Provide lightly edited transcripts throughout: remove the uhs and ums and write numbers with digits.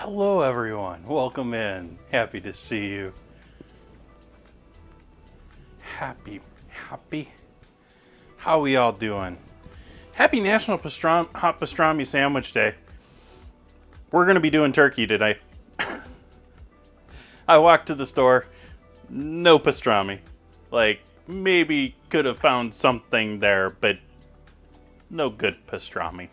Hello everyone, welcome in. Happy to see you. Happy. How we all doing? Happy National Hot Pastrami Sandwich Day. We're gonna be doing turkey today. I walked to the store, no pastrami. Like, maybe could have found something there, but no good pastrami.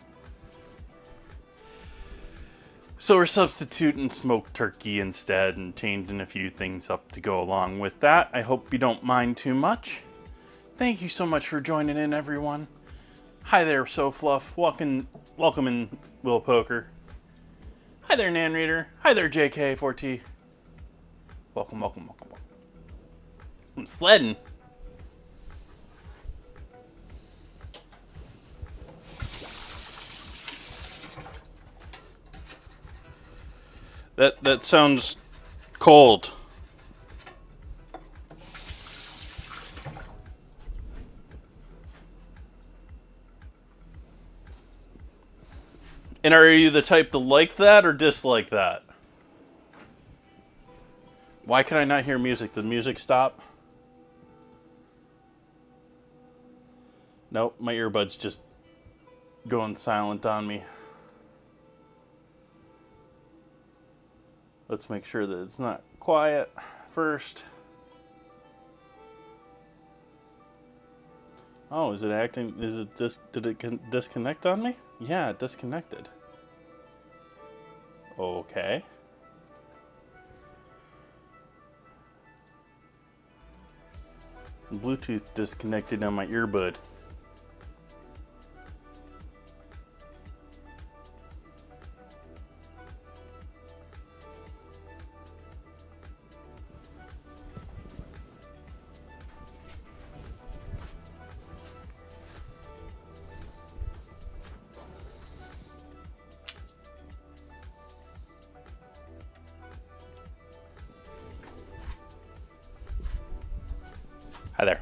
So we're substituting smoked turkey instead and changing a few things up to go along with that. I hope you don't mind too much. Thank you so much for joining in, everyone. Hi there, So Fluff. Welcome in, Will Poker. Hi there, Nan Reader. Hi there, JK4T. Welcome. I'm sledding. That sounds cold. And are you the type to like that or dislike that? Why can I not hear music? Did the music stop? Nope, my earbud's just going silent on me. Let's make sure that it's not quiet first. Oh, is it acting? Did it disconnect on me? Yeah, it disconnected. Okay. Bluetooth disconnected on my earbud. Hi there.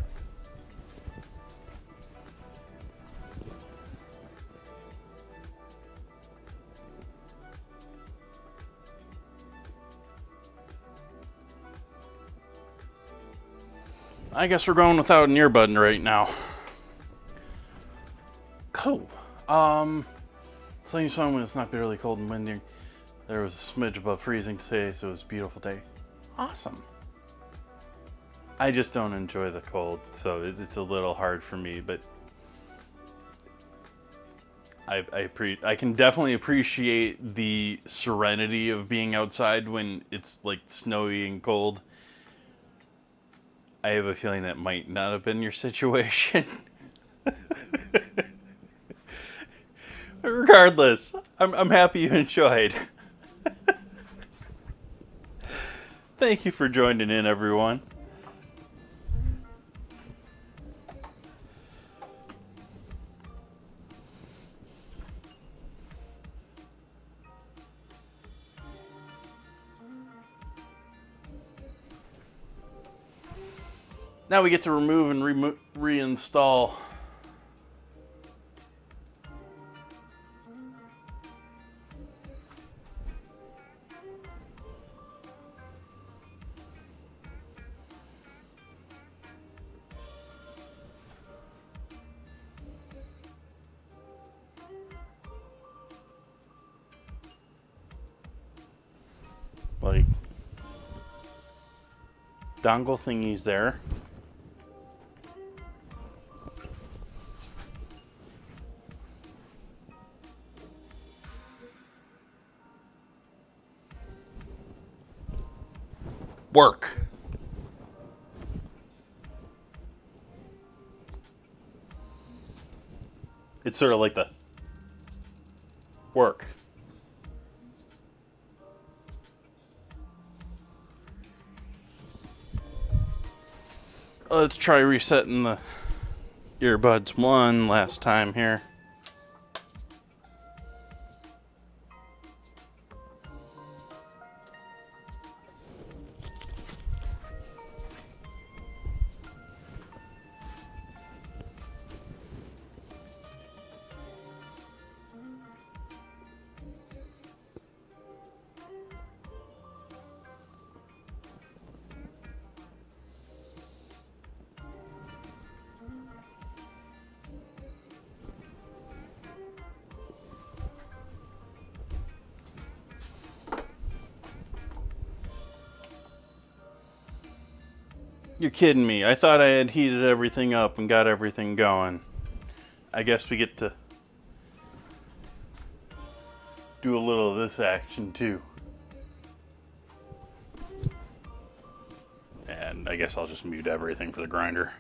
I guess we're going without an earbud right now. Cool. Sledding's fun when it's not bitterly cold and windy. There was a smidge above freezing today, so it was a beautiful day. Awesome. I just don't enjoy the cold, so it's a little hard for me, but I can definitely appreciate the serenity of being outside when it's like snowy and cold. I have a feeling that might not have been your situation. Regardless, I'm happy you enjoyed. Thank you for joining in, everyone. Now we get to remove and reinstall. Like dongle thingies there. Work. It's sort of like the work. Let's try resetting the earbuds one last time here. You're kidding me. I thought I had heated everything up and got everything going. I guess we get to do a little of this action too. And I guess I'll just mute everything for the grinder.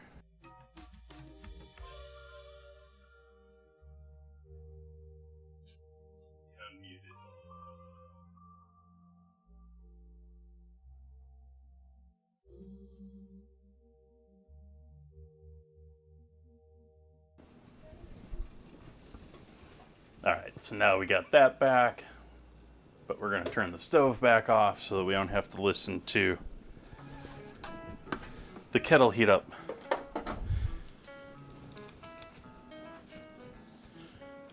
Alright, so now we got that back, but we're going to turn the stove back off so that we don't have to listen to the kettle heat up.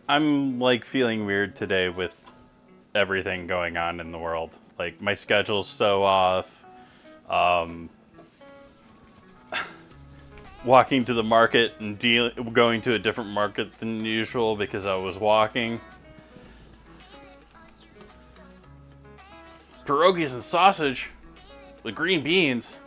I'm like feeling weird today with everything going on in the world. Like my schedule's so off. Walking to the market and going to a different market than usual because I was walking. Pierogies and sausage with green beans.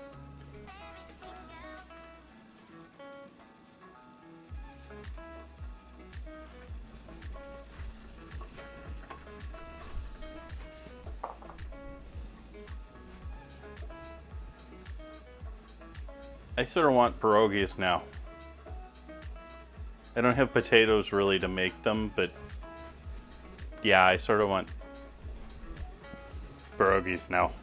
I sort of want pierogies now. I don't have potatoes really to make them, but yeah, I sort of want pierogies now.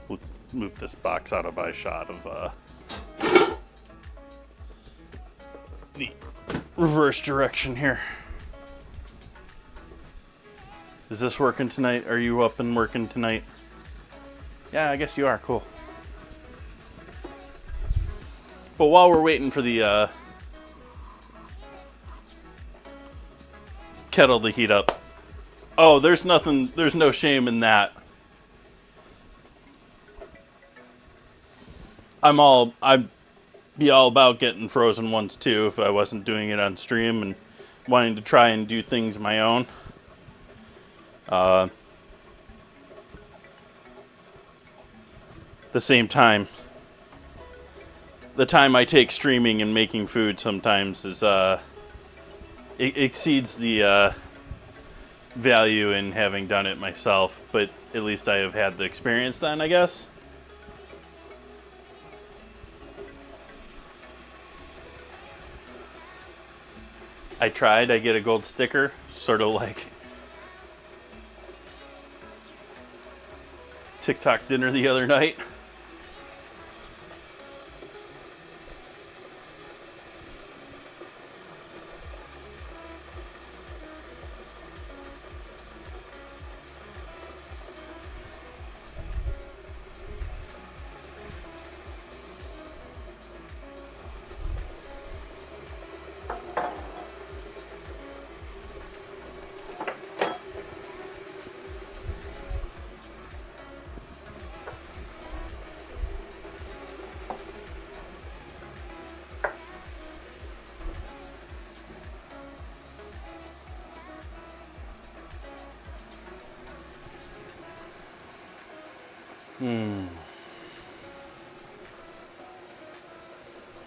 Let's move this box out of my shot of the reverse direction here. Is this working tonight? Are you up and working tonight? Yeah, I guess you are. Cool. But while we're waiting for the kettle to heat up, oh, there's no shame in that. I'd be all about getting frozen ones too if I wasn't doing it on stream and wanting to try and do things my own. The same time, the time I take streaming and making food sometimes is it exceeds the value in having done it myself, but at least I have had the experience then, I guess. I get a gold sticker, sort of like TikTok dinner the other night.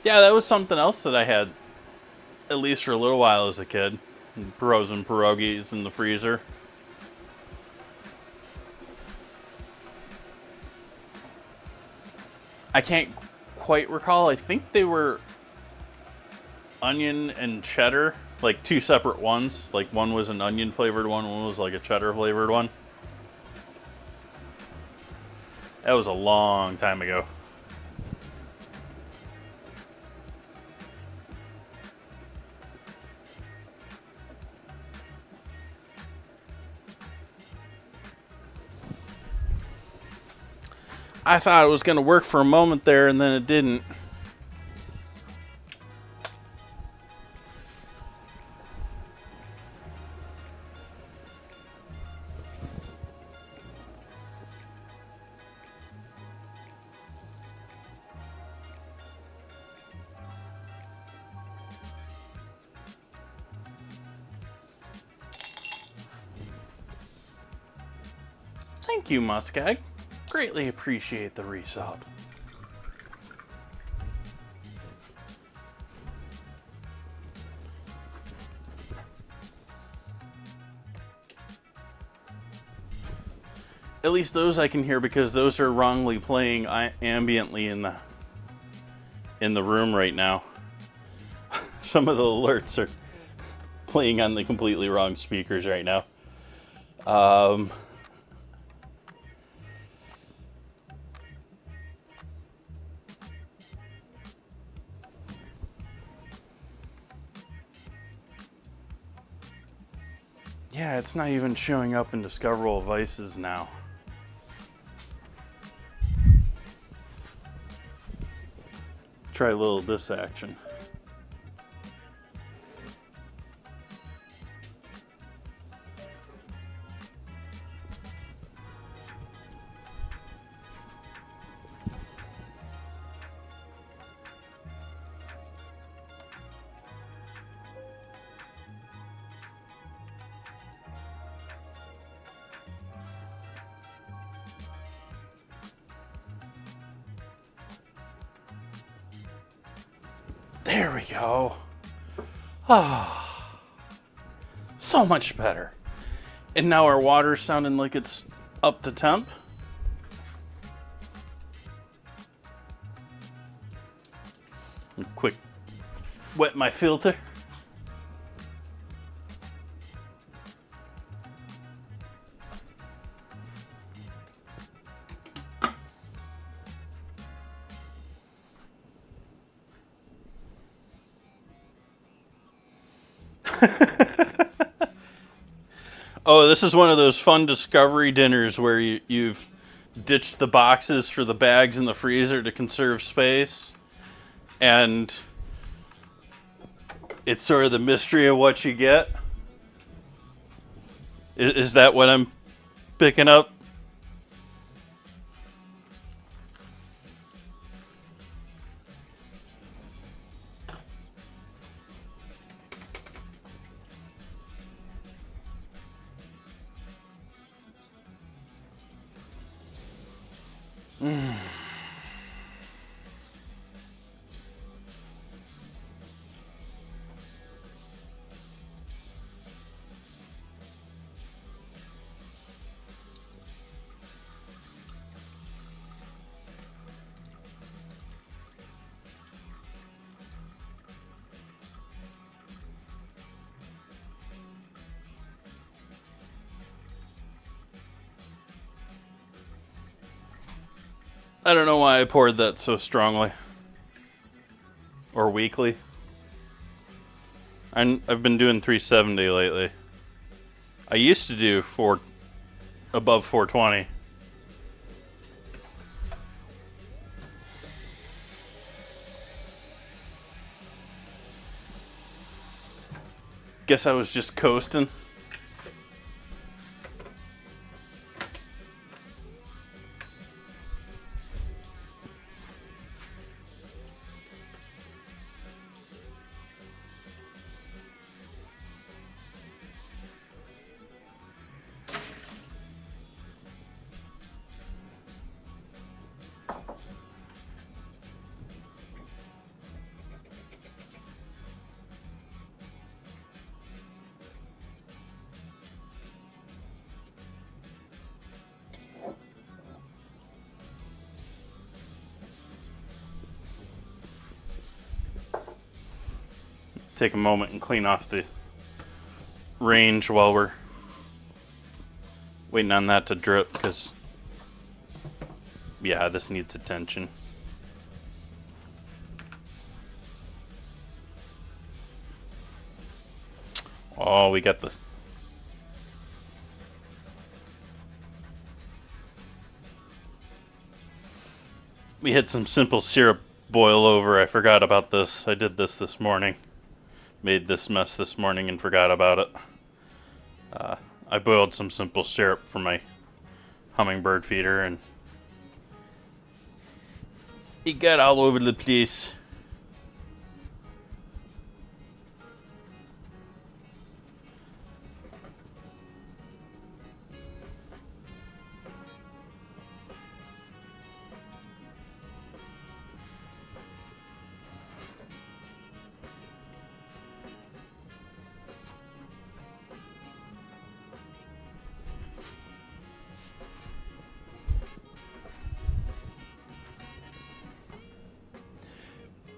Yeah, that was something else that I had, at least for a little while as a kid. Frozen pierogies in the freezer. I can't quite recall. I think they were onion and cheddar, like two separate ones. Like one was an onion flavored one was like a cheddar flavored one. That was a long time ago. I thought it was going to work for a moment there, and then it didn't. Thank you, Muskeg. Greatly appreciate the resub. At least those I can hear because those are wrongly playing ambiently in the room right now. Some of the alerts are playing on the completely wrong speakers right now. Yeah, it's not even showing up in discoverable devices now. Try a little of this action. There we go. Ah, so much better. And now our water's sounding like it's up to temp. Quick wet my filter. Oh, this is one of those fun discovery dinners where you've ditched the boxes for the bags in the freezer to conserve space. And it's sort of the mystery of what you get. Is that what I'm picking up? I don't know why I poured that so strongly. Or weakly. I've been doing 370 lately. I used to do above 420. Guess I was just coasting. Take a moment and clean off the range while we're waiting on that to drip, because yeah, this needs attention. Oh, we got this. We had some simple syrup boil over. I forgot about this. I did this morning. Made this mess this morning and forgot about it. I boiled some simple syrup for my hummingbird feeder and it got all over the place.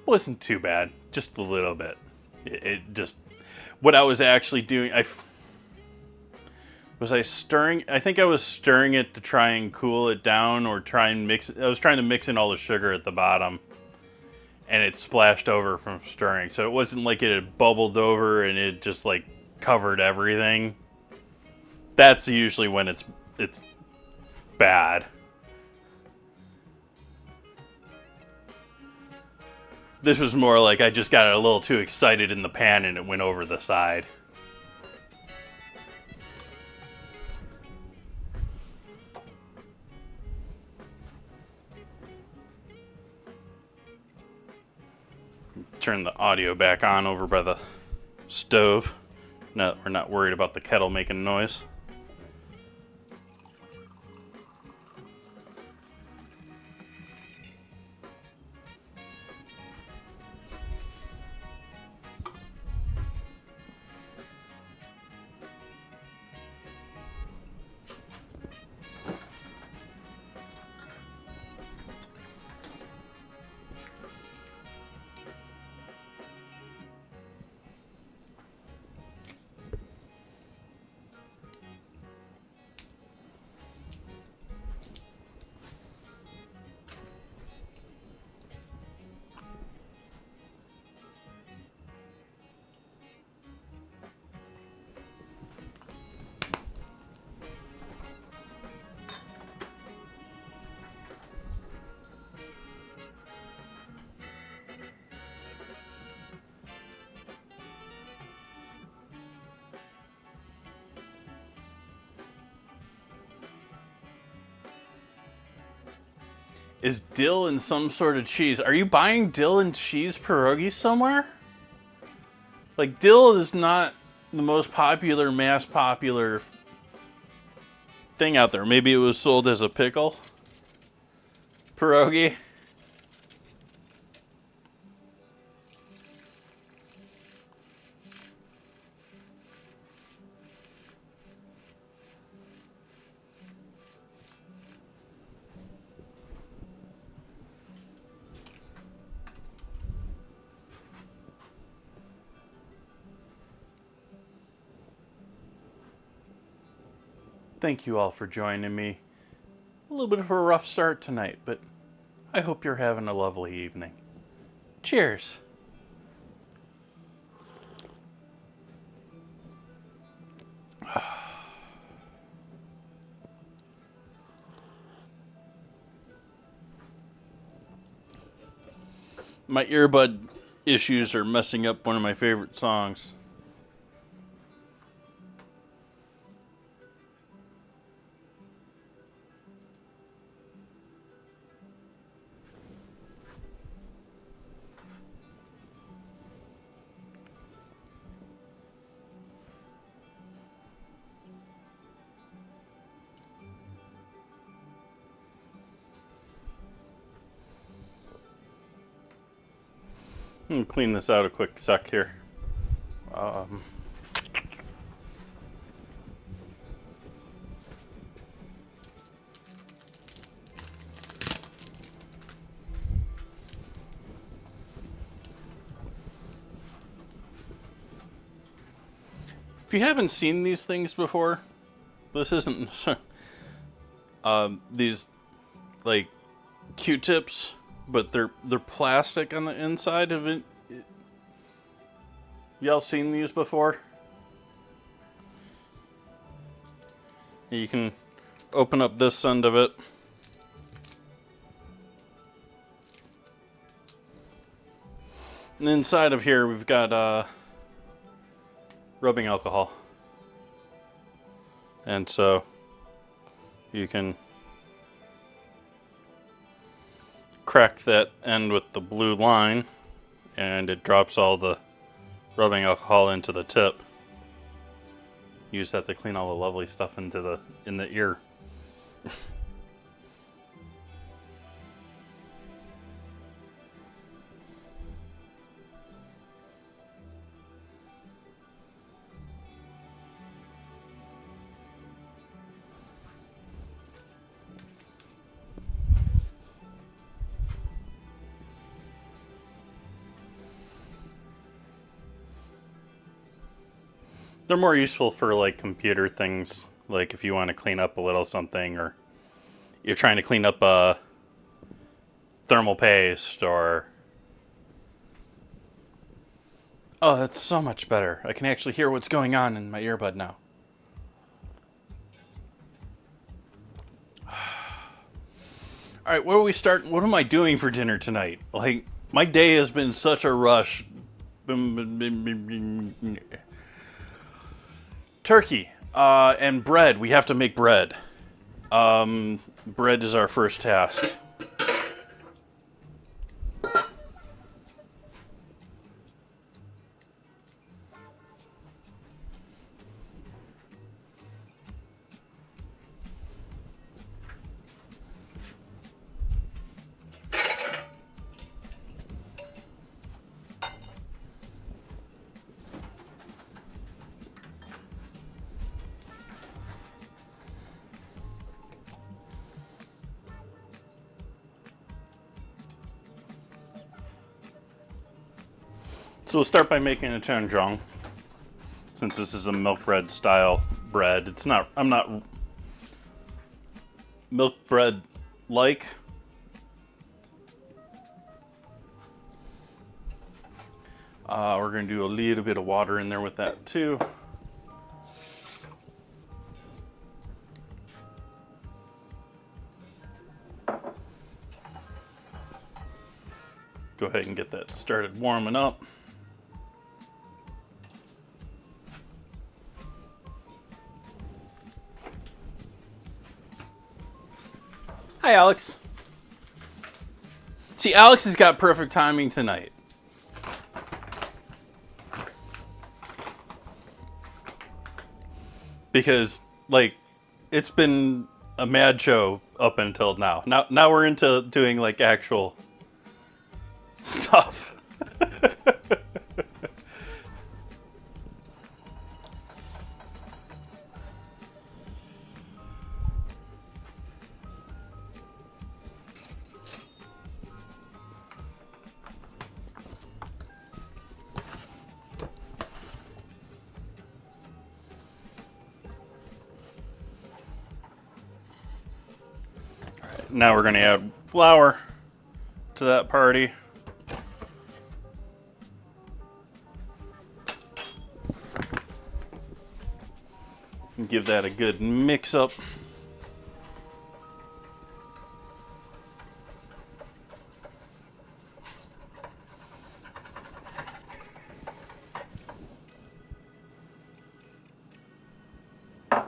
wasn't too bad, just a little bit. It just, what I was actually doing, was I stirring? I think I was stirring it to try and cool it down or try and mix it. I was trying to mix in all the sugar at the bottom, and it splashed over from stirring. So it wasn't like it had bubbled over and it just like covered everything. That's usually when it's bad. This was more like I just got a little too excited in the pan and it went over the side. Turn the audio back on over by the stove. Now that we're not worried about the kettle making noise. Is dill and some sort of cheese? Are you buying dill and cheese pierogies somewhere? Like, dill is not the most popular, mass popular thing out there. Maybe it was sold as a pickle pierogi. Thank you all for joining me. A little bit of a rough start tonight, but I hope you're having a lovely evening. Cheers. My earbud issues are messing up one of my favorite songs. I'm gonna clean this out a quick sec here. If you haven't seen these things before, this isn't these like Q-tips, but they're plastic on the inside of it. Y'all seen these before? You can open up this end of it. And inside of here we've got rubbing alcohol. And so you can crack that end with the blue line and it drops all the rubbing alcohol into the tip. Use that to clean all the lovely stuff in the ear. They're more useful for like computer things, like if you want to clean up a little something, or you're trying to clean up a thermal paste, or... Oh, that's so much better. I can actually hear what's going on in my earbud now. All right, where do we start? What am I doing for dinner tonight? Like, my day has been such a rush. Turkey and bread. We have to make bread. Bread is our first task. So we'll start by making a doenjang. Since this is a milk bread style bread, I'm not milk bread like. We're going to do a little bit of water in there with that too. Go ahead and get that started warming up. Hi, Alex. See, Alex has got perfect timing tonight. Because, like, it's been a mad show up until now. Now we're into doing, like, actual stuff. Now we're going to add flour to that party. And give that a good mix up. A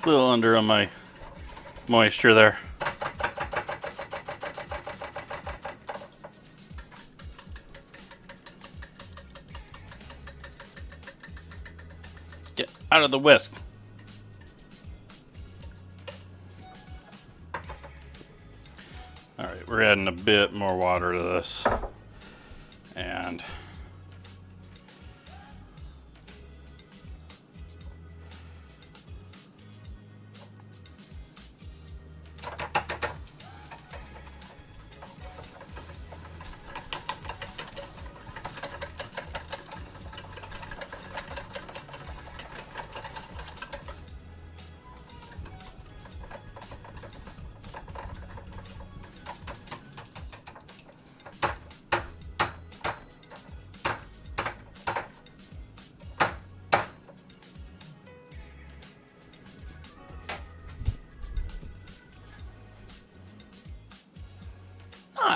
little under on my moisture there. Get out of the whisk. All right, we're adding a bit more water to this. And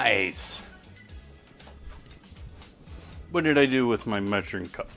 nice. What did I do with my measuring cup?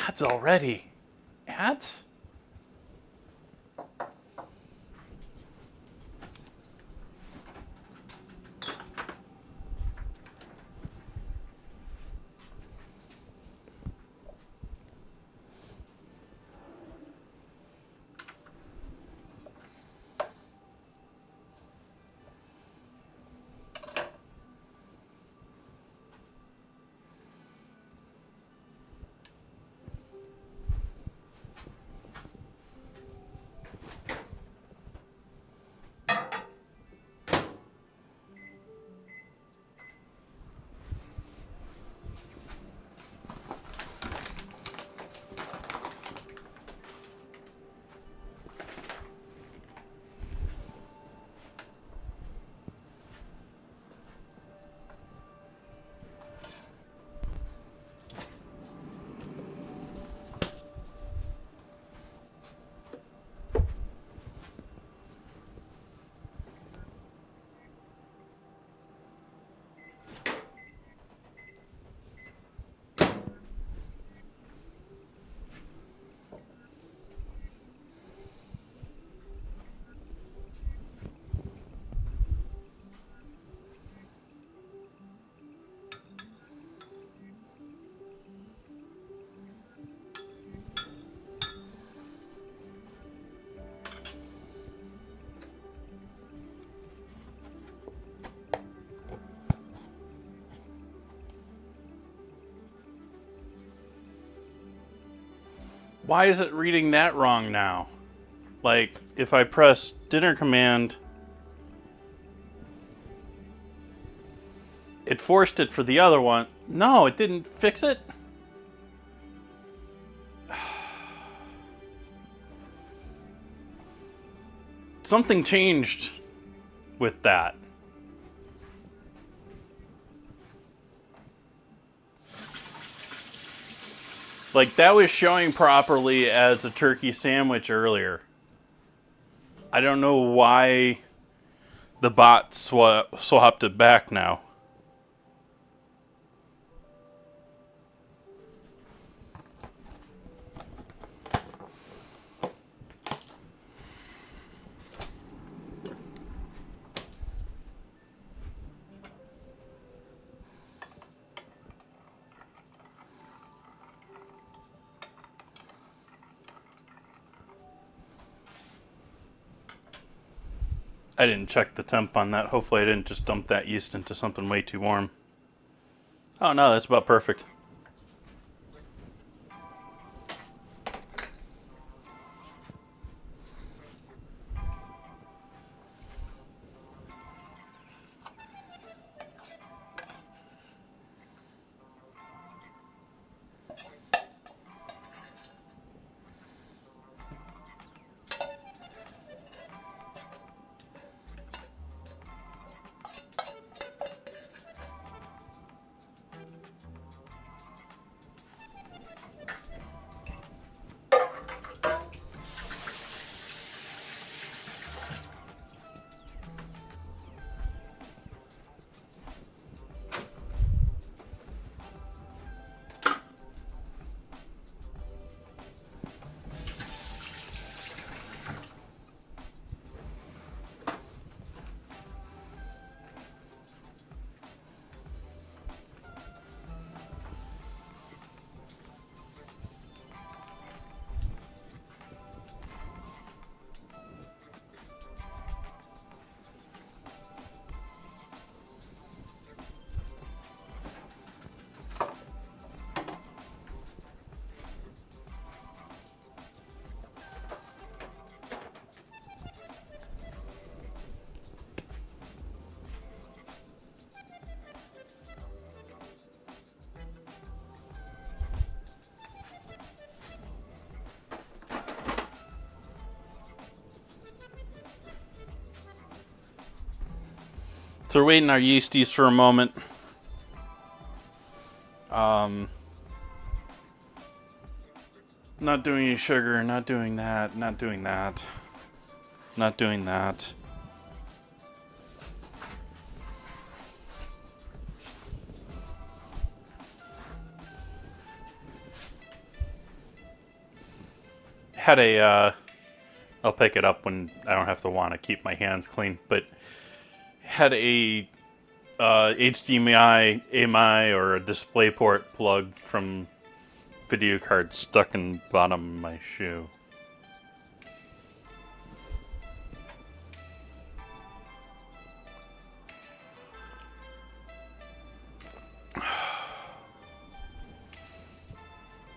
Ads already. Ads? Why is it reading that wrong now? Like, if I press dinner command, it forced it for the other one. No, it didn't fix it. Something changed with that. Like, that was showing properly as a turkey sandwich earlier. I don't know why the bot swapped it back now. I didn't check the temp on that. Hopefully I didn't just dump that yeast into something way too warm. Oh no, that's about perfect. So we're waiting our yeasties for a moment. Not doing any sugar, not doing that, not doing that, not doing that. had a, I'll pick it up when I don't have to want to keep my hands clean, but had a HDMI, AMI, or a DisplayPort plug from video card stuck in the bottom of my shoe.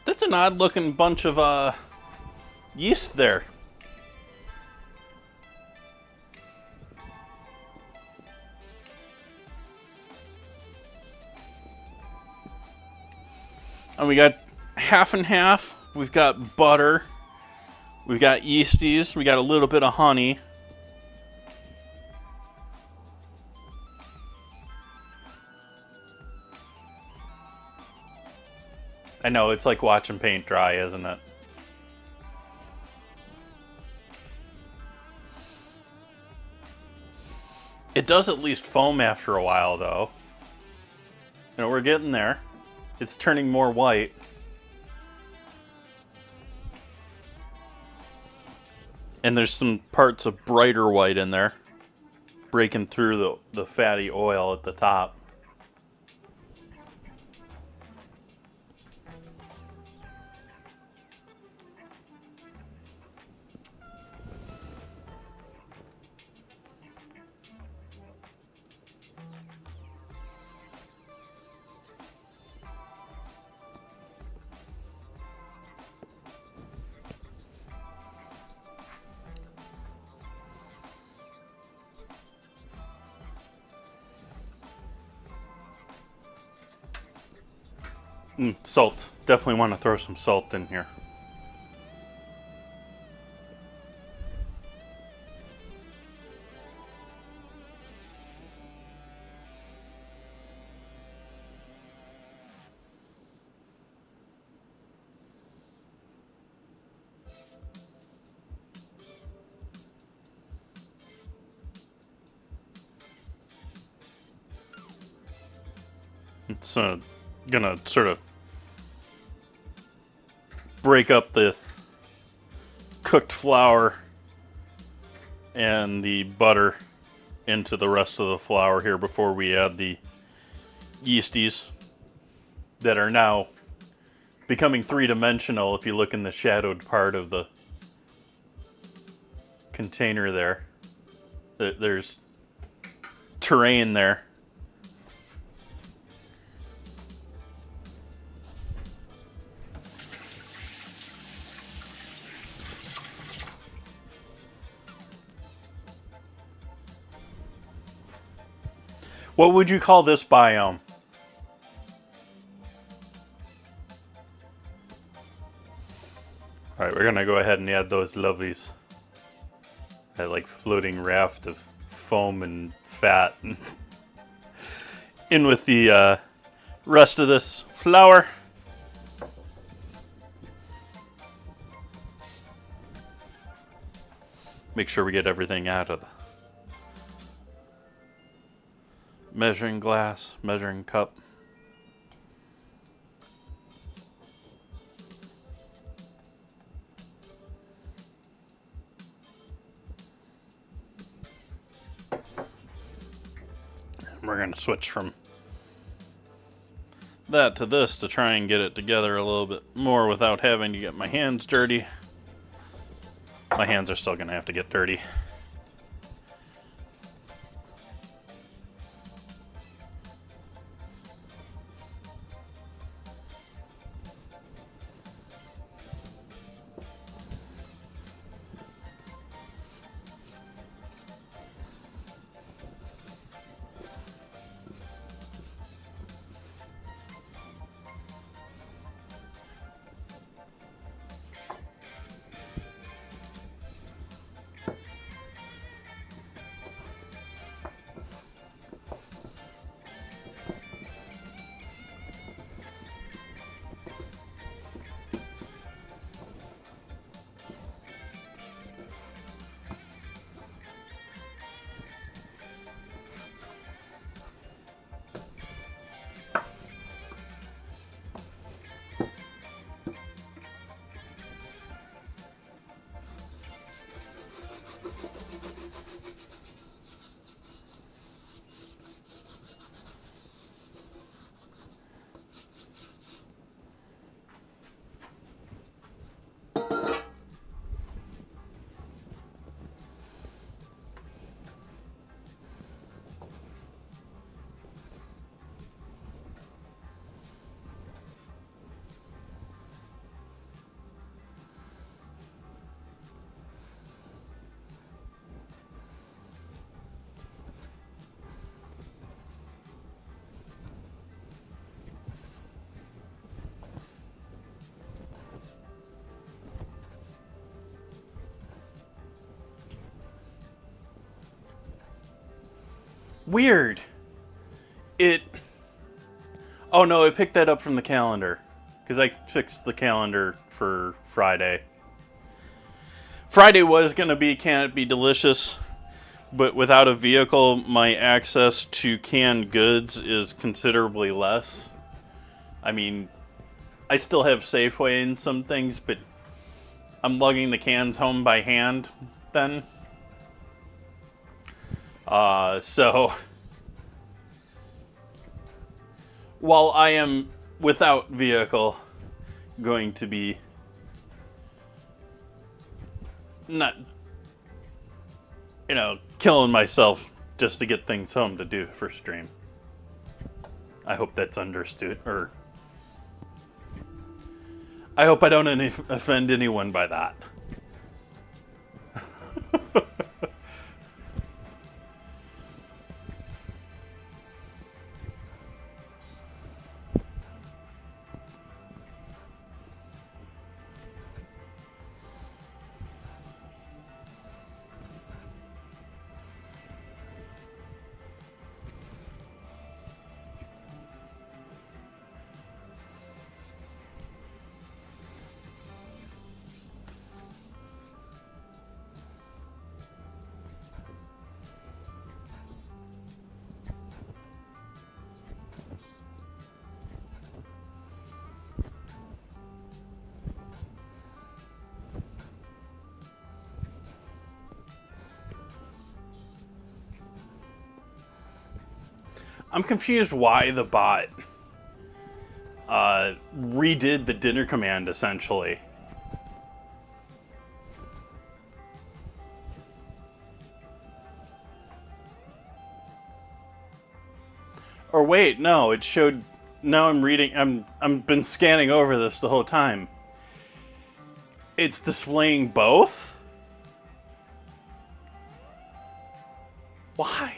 That's an odd looking bunch of yeast there. And we got half and half. We've got butter. We've got yeasties. We got a little bit of honey. I know, it's like watching paint dry, isn't it? It does at least foam after a while, though. You know, we're getting there. It's turning more white. And there's some parts of brighter white in there, breaking through the fatty oil at the top. Salt. Definitely want to throw some salt in here. It's gonna sort of break up the cooked flour and the butter into the rest of the flour here before we add the yeasties that are now becoming three-dimensional if you look in the shadowed part of the container there. There's terrain there. What would you call this biome? Alright, we're gonna go ahead and add those lovelies. That like floating raft of foam and fat. In with the rest of this flour. Make sure we get everything out of the measuring glass, measuring cup. We're going to switch from that to this to try and get it together a little bit more without having to get my hands dirty. My hands are still going to have to get dirty. Weird. It... Oh no, it picked that up from the calendar. Because I fixed the calendar for Friday. Friday was going to be Can It Be Delicious? But without a vehicle, my access to canned goods is considerably less. I mean, I still have Safeway and some things, but I'm lugging the cans home by hand then. So, while I am without vehicle, going to be not, killing myself just to get things home to do for stream. I hope that's understood, or I hope I don't offend anyone by that. I'm confused why the bot redid the dinner command, essentially. Or wait, no, it showed... Now I'm reading... I'm been scanning over this the whole time. It's displaying both? Why?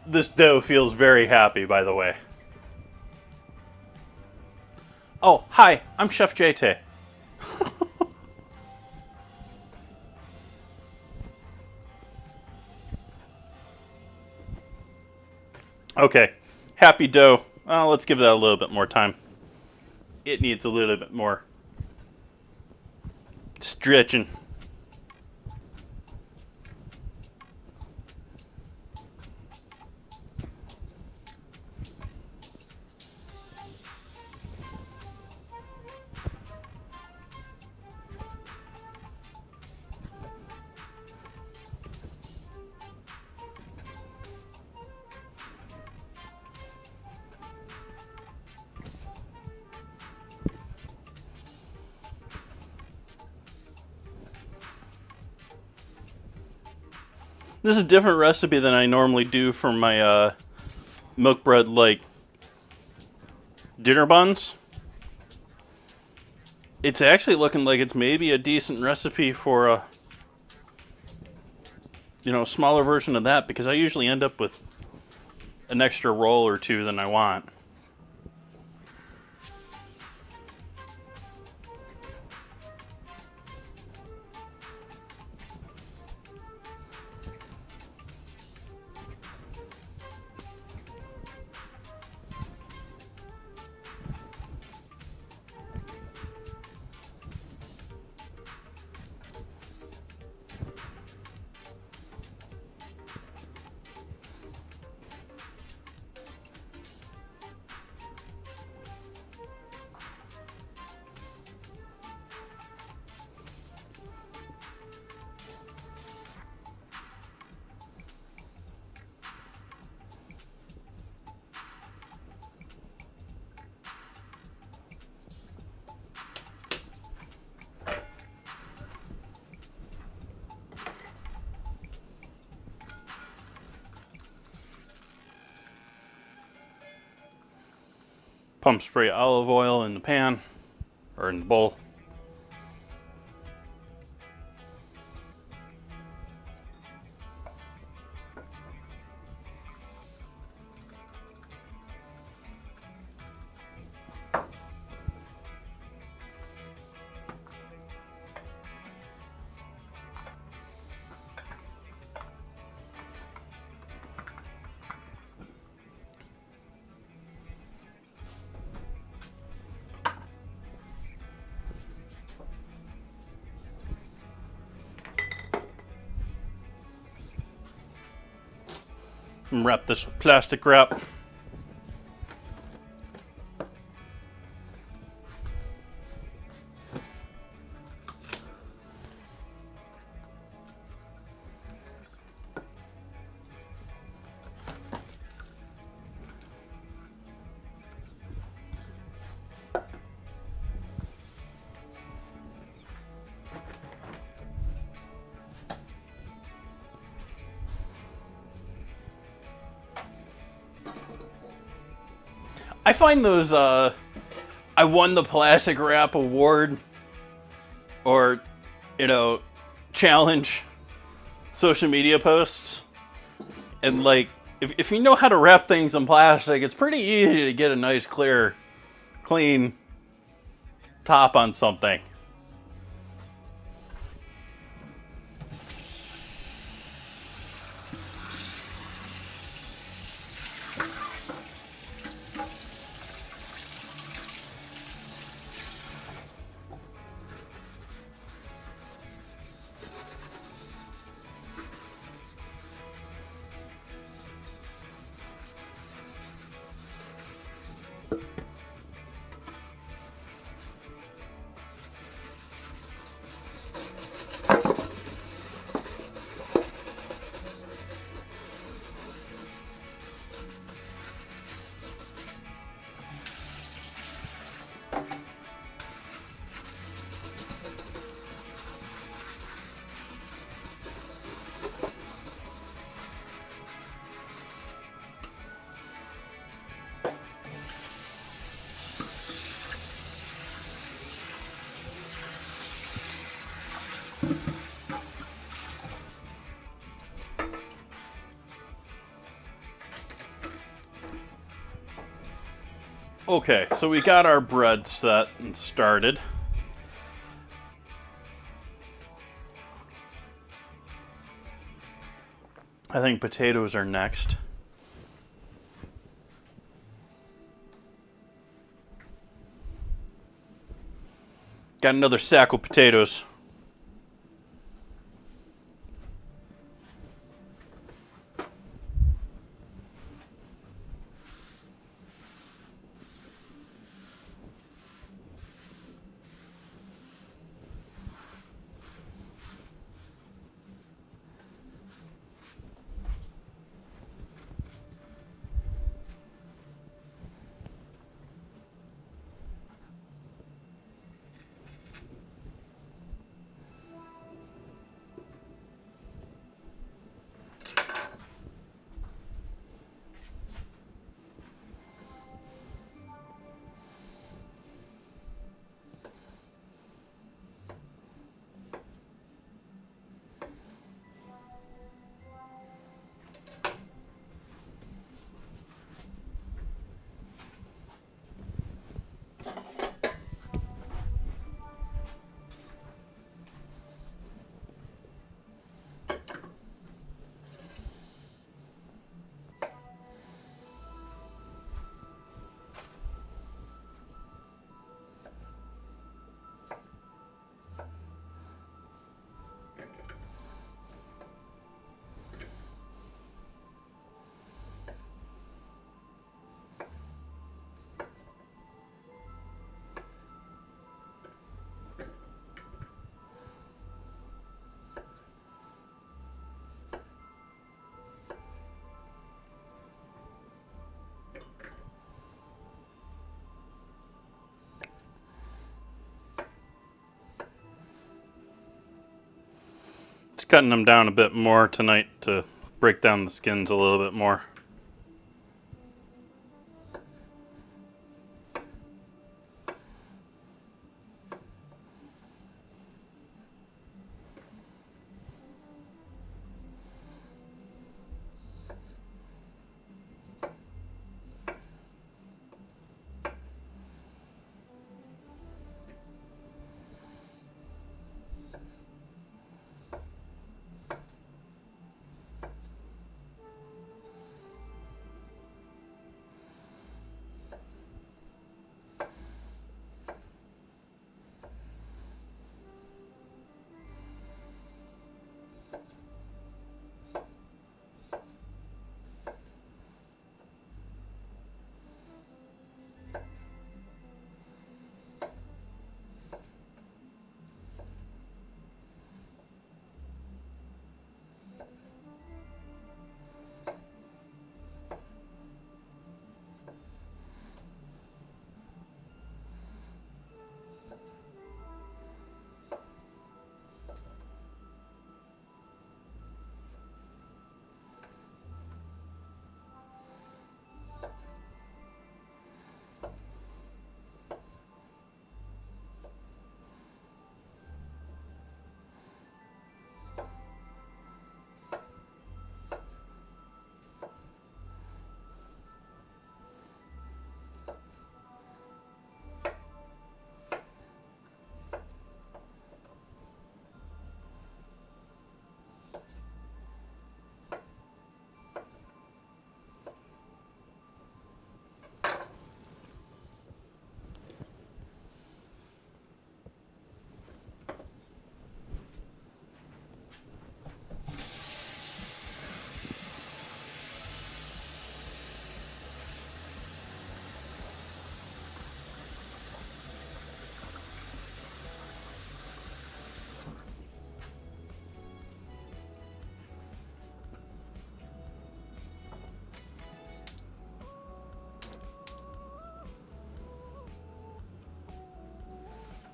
This dough feels very happy, by the way. Oh, hi, I'm Chef Jay Tay. Okay, happy dough. Let's give that a little bit more time. It needs a little bit more stretching. This is a different recipe than I normally do for my milk bread, like dinner buns. It's actually looking like it's maybe a decent recipe for a smaller version of that, because I usually end up with an extra roll or two than I want. Pump spray olive oil in the pan, or in the bowl. And wrap this with plastic wrap. I find those, I won the plastic wrap award or, challenge social media posts. And like, if you know how to wrap things in plastic, it's pretty easy to get a nice, clear, clean top on something. Okay, so we got our bread set and started. I think potatoes are next. Got another sack of potatoes. Just cutting them down a bit more tonight to break down the skins a little bit more.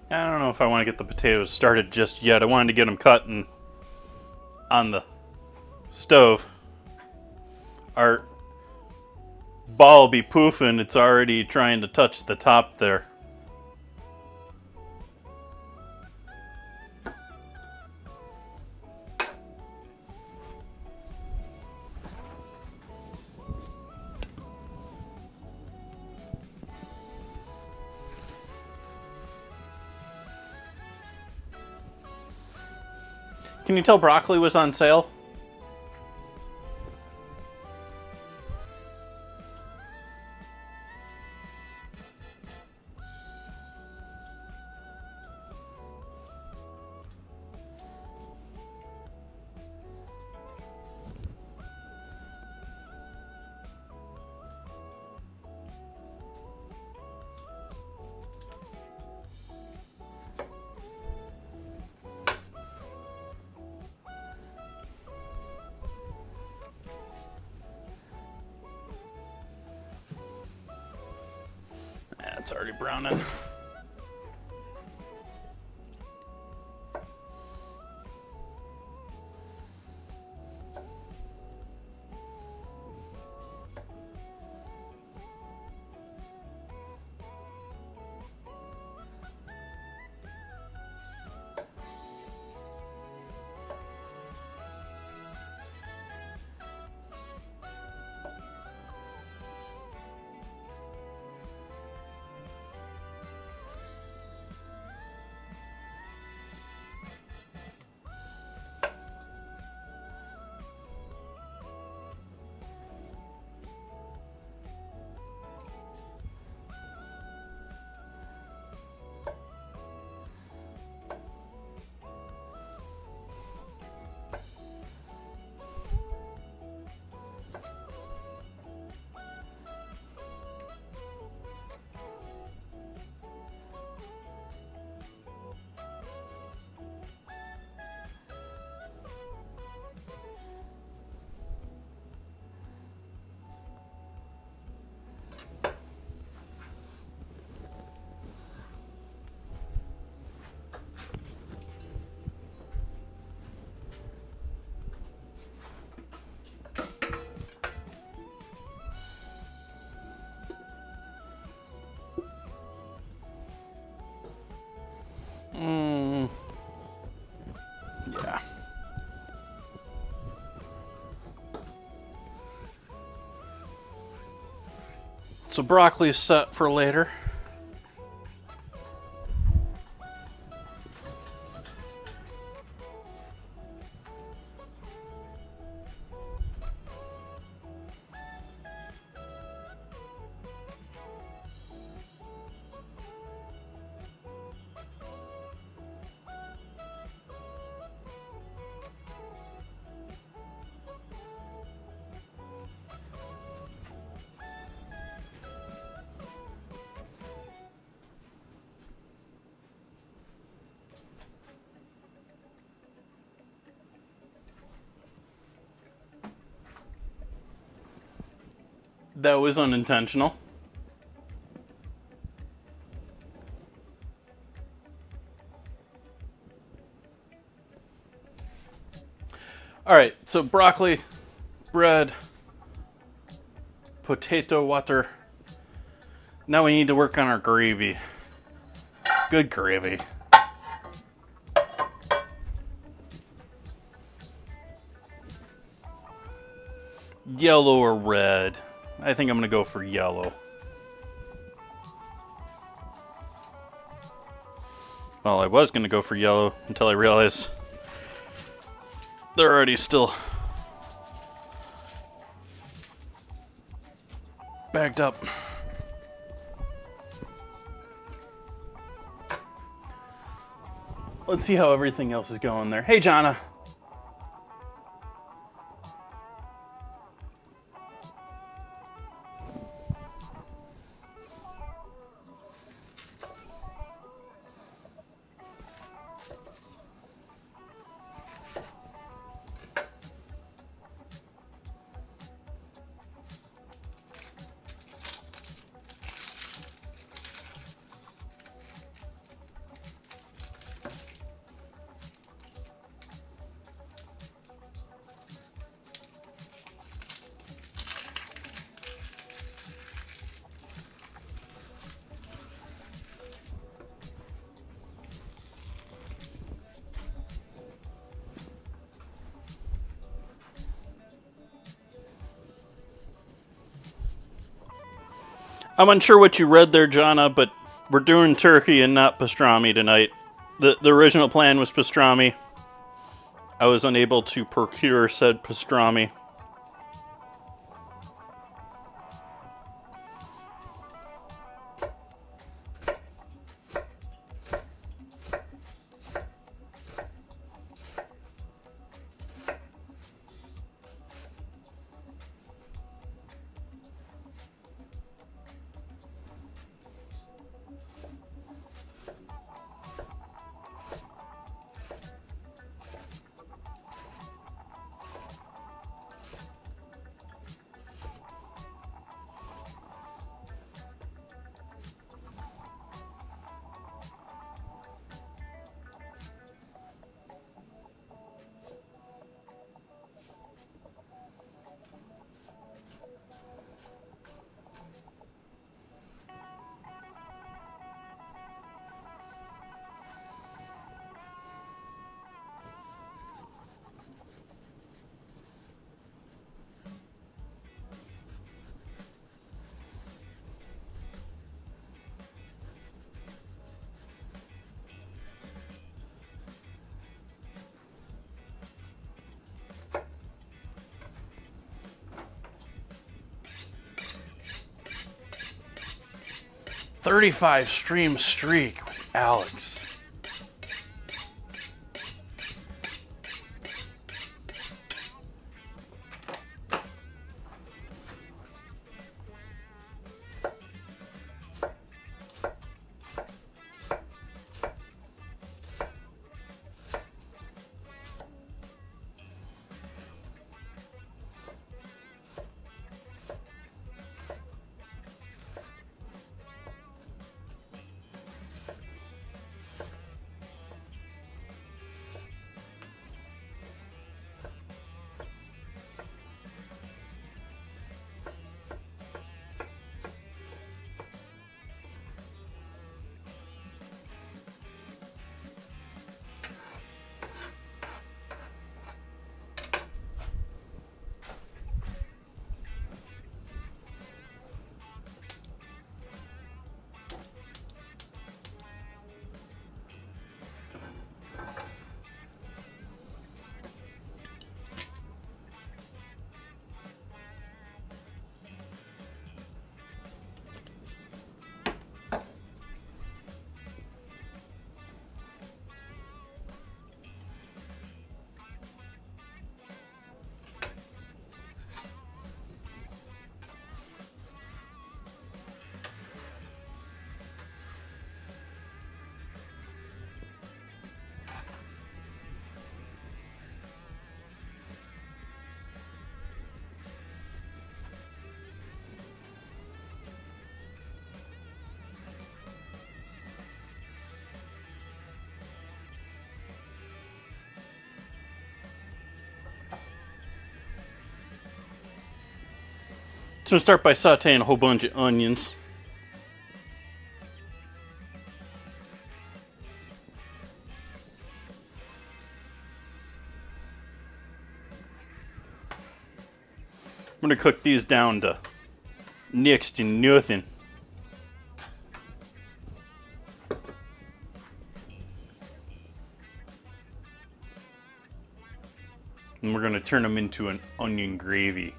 I don't know if I want to get the potatoes started just yet. I wanted to get them cut and on the stove. Our ball will be poofing. It's already trying to touch the top there. Can you tell broccoli was on sale? It's already browning. Yeah. So broccoli is set for later. That was unintentional. All right, so broccoli, bread, potato water. Now we need to work on our gravy. Good gravy. Yellow or red? I think I'm gonna go for yellow. Well, I was gonna go for yellow until I realized they're already still bagged up. Let's see how everything else is going there. Hey, Jonna. I'm unsure what you read there, Jonna, but we're doing turkey and not pastrami tonight. The original plan was pastrami. I was unable to procure said pastrami. "35 stream streak with Alex." So I'm gonna start by sauteing a whole bunch of onions. I'm gonna cook these down to next to nothing. And we're gonna turn them into an onion gravy.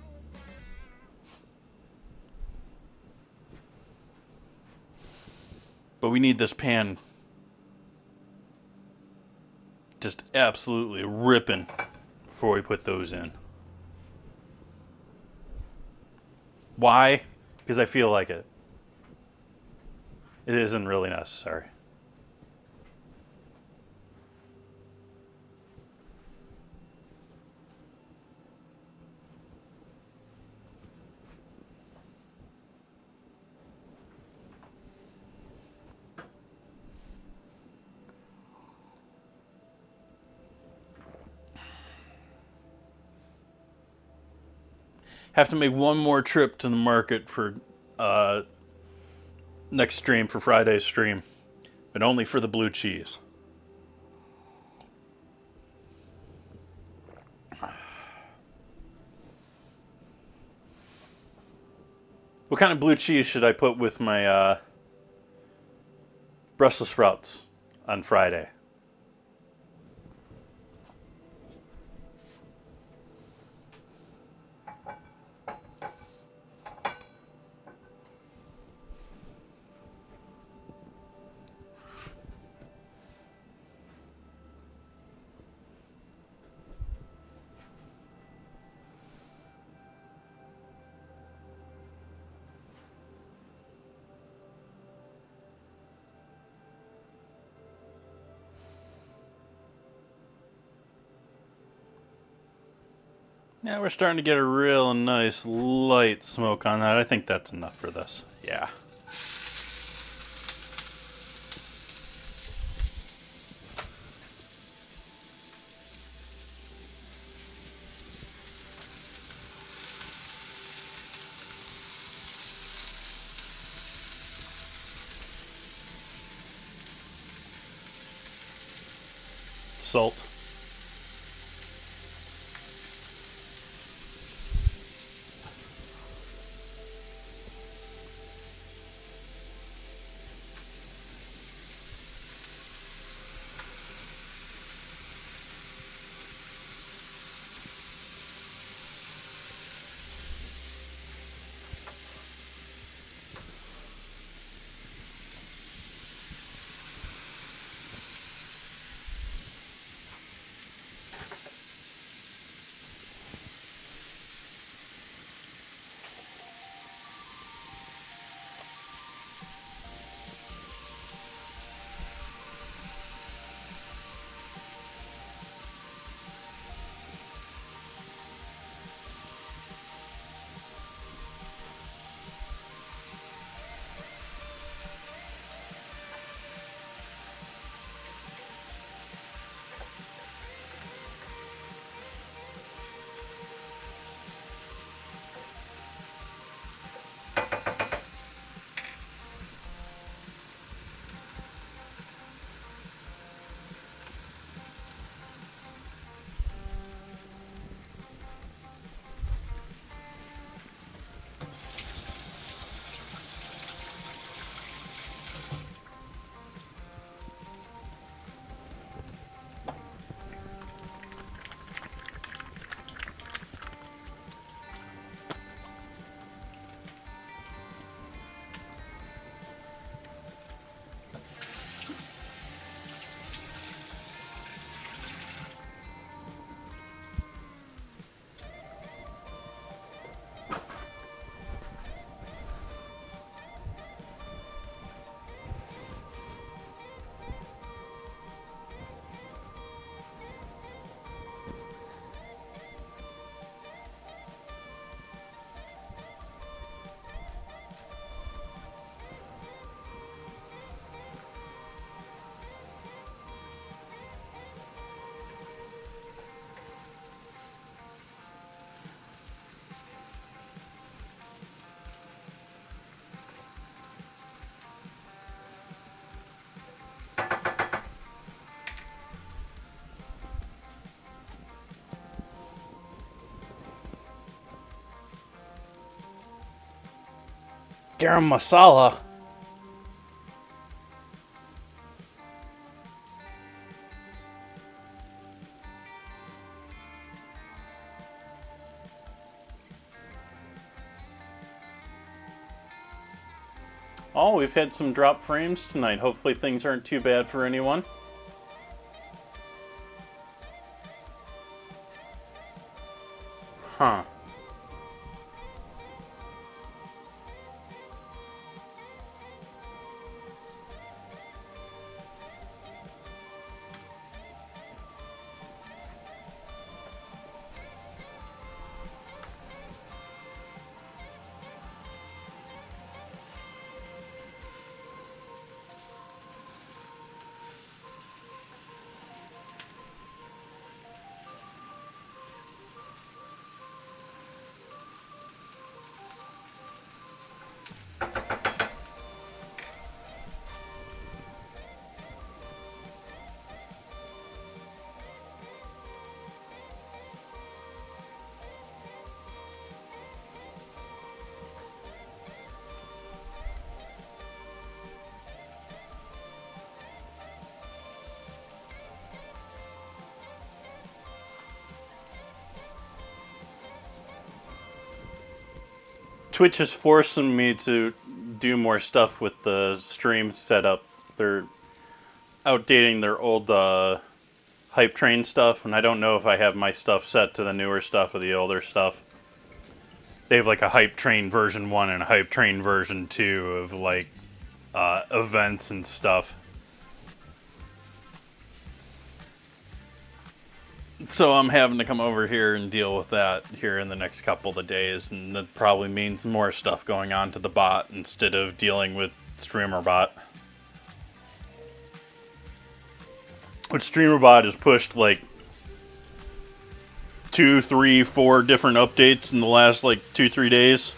But we need this pan just absolutely ripping before we put those in. Why? Because I feel like it. It isn't really necessary. Have to make one more trip to the market for next stream, for Friday's stream, but only for the blue cheese. What kind of blue cheese should I put with my Brussels sprouts on Friday? Yeah, we're starting to get a real nice light smoke on that. I think that's enough for this. Yeah. Salt. Garam masala. Oh, we've had some drop frames tonight. Hopefully things aren't too bad for anyone. Huh. Twitch is forcing me to do more stuff with the stream setup. They're outdating their old hype train stuff, and I don't know if I have my stuff set to the newer stuff or the older stuff. They have like a hype train version 1 and a hype train version 2 of like events and stuff. So I'm having to come over here and deal with that here in the next couple of days, and that probably means more stuff going on to the bot instead of dealing with StreamerBot. Which StreamerBot has pushed like 2, 3, 4 different updates in the last like 2-3 days.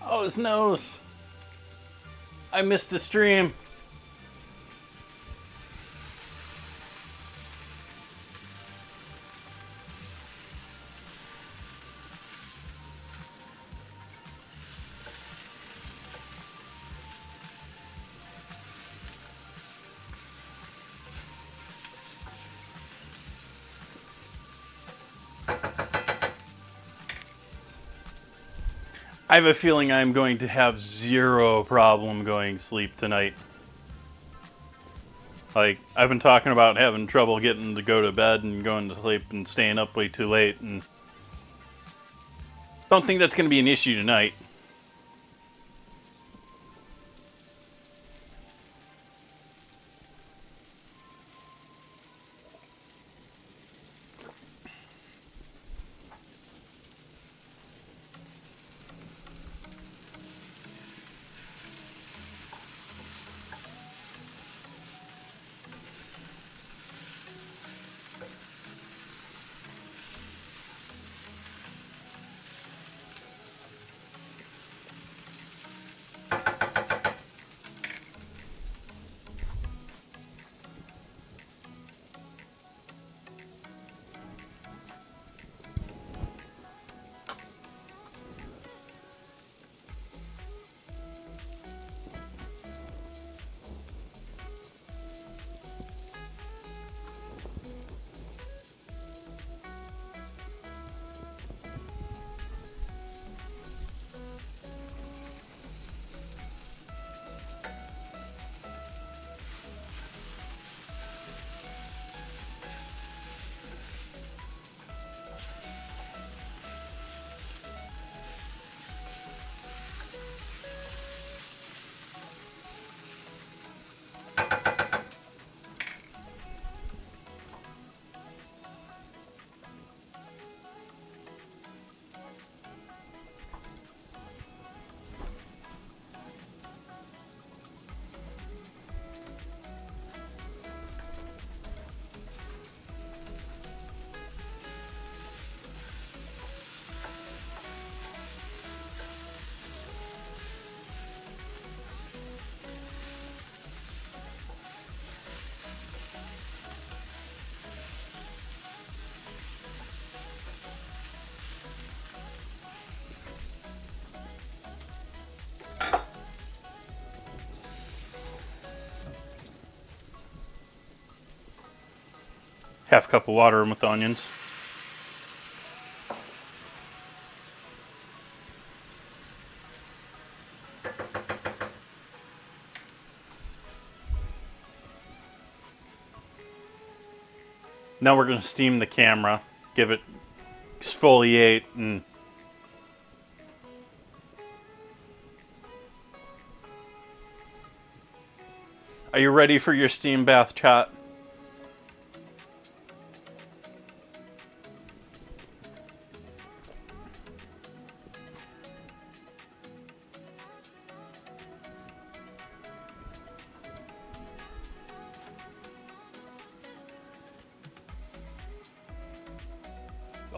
Oh, his nose. I missed a stream. I have a feeling I'm going to have zero problem going to sleep tonight. Like, I've been talking about having trouble getting to go to bed and going to sleep and staying up way too late, and don't think that's going to be an issue tonight. Half cup of water with the onions. Now we're going to steam the camera, give it exfoliate, and are you ready for your steam bath, chat?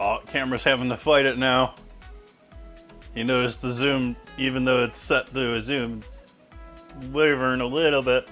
Oh, camera's having to fight it now. You notice the zoom, even though it's set to a zoom, it's wavering a little bit.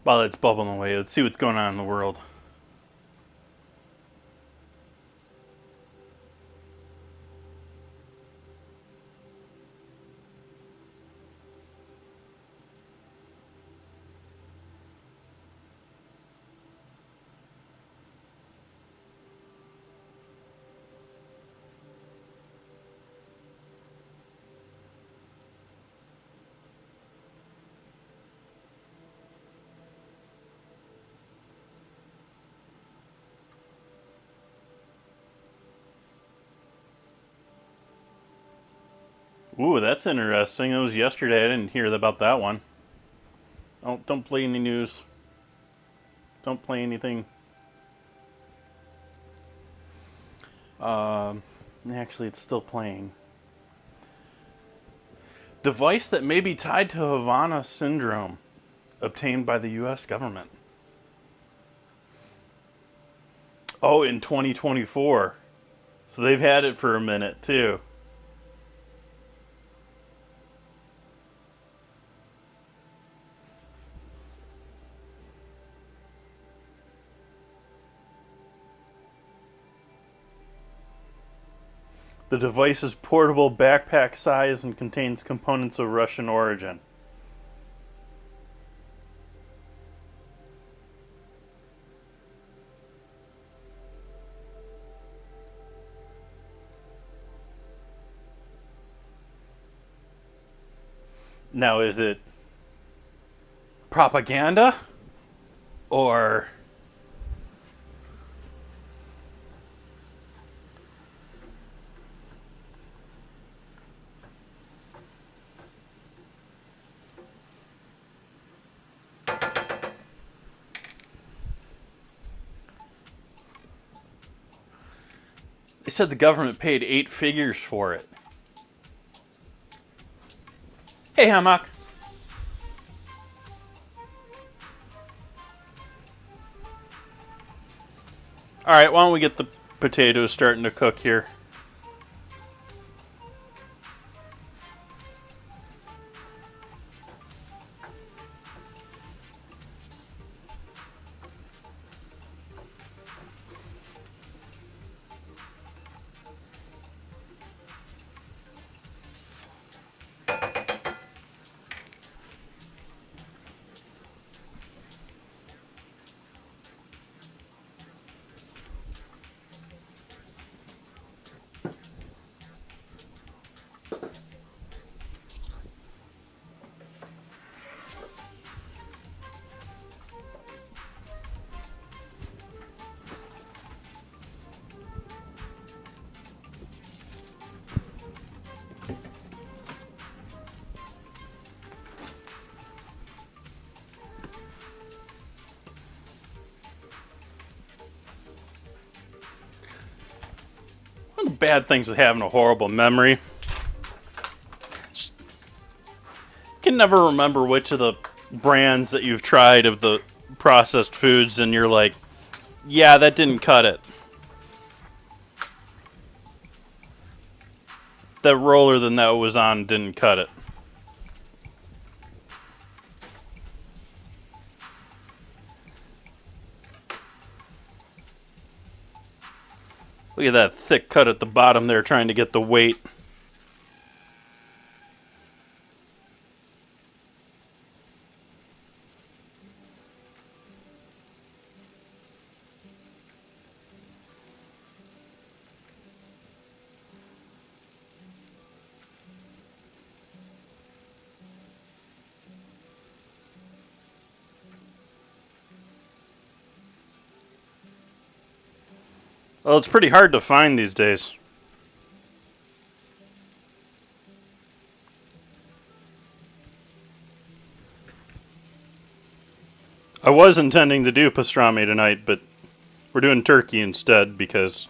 While it's bubbling away, let's see what's going on in the world. Ooh, that's interesting. It was yesterday. I didn't hear about that one. Oh, don't play any news. Don't play anything. Actually, it's still playing. Device that may be tied to Havana syndrome, obtained by the U.S. government. Oh, in 2024. So they've had it for a minute, too. The device is portable, backpack size, and contains components of Russian origin. Now, is it propaganda? Or they said the government paid 8 figures for it. Hey, Hammock. Alright, why don't we get the potatoes starting to cook here. bad things with having a horrible memory. Just can never remember which of the brands that you've tried of the processed foods, and you're like, yeah, that didn't cut it. That roller that was on didn't cut it. Look at that thick cut at the bottom there, trying to get the weight. Well, it's pretty hard to find these days. I was intending to do pastrami tonight, but we're doing turkey instead because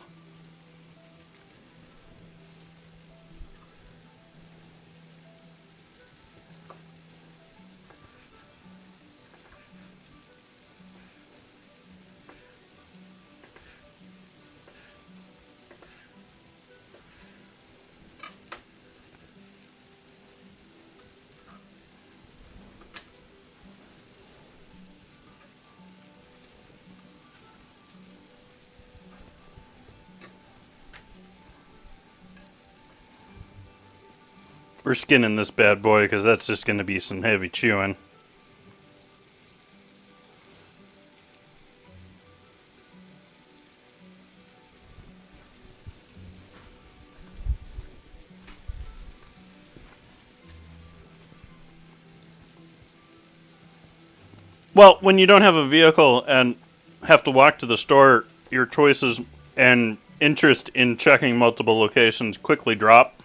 we're skinning this bad boy because that's just going to be some heavy chewing. Well, when you don't have a vehicle and have to walk to the store, your choices and interest in checking multiple locations quickly drop.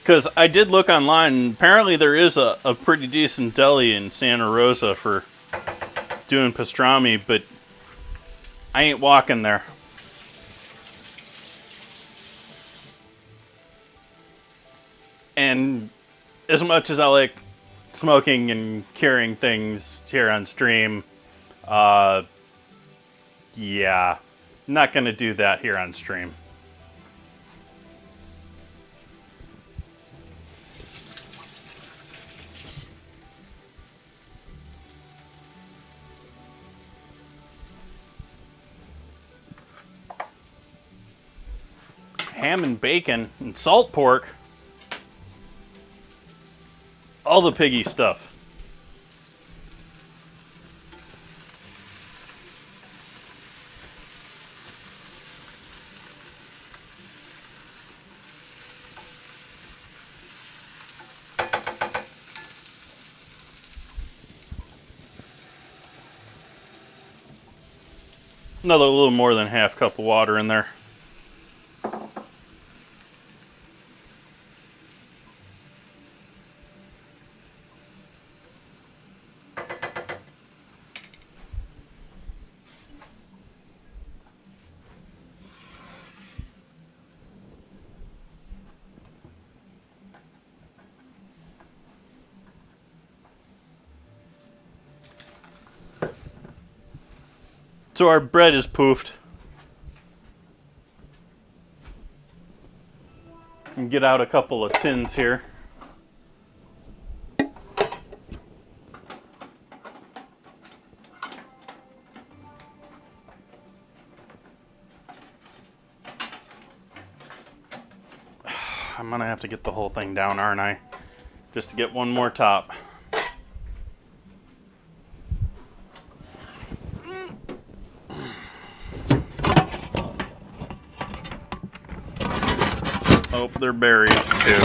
Because I did look online, and apparently there is a pretty decent deli in Santa Rosa for doing pastrami, but I ain't walking there. And as much as I like smoking and curing things here on stream, yeah, not going to do that here on stream. Ham and bacon and salt pork. All the piggy stuff. Another little more than half cup of water in there. So our bread is poofed. And get out a couple of tins here. I'm gonna have to get the whole thing down, aren't I? Just to get one more top. Oh, they're buried too.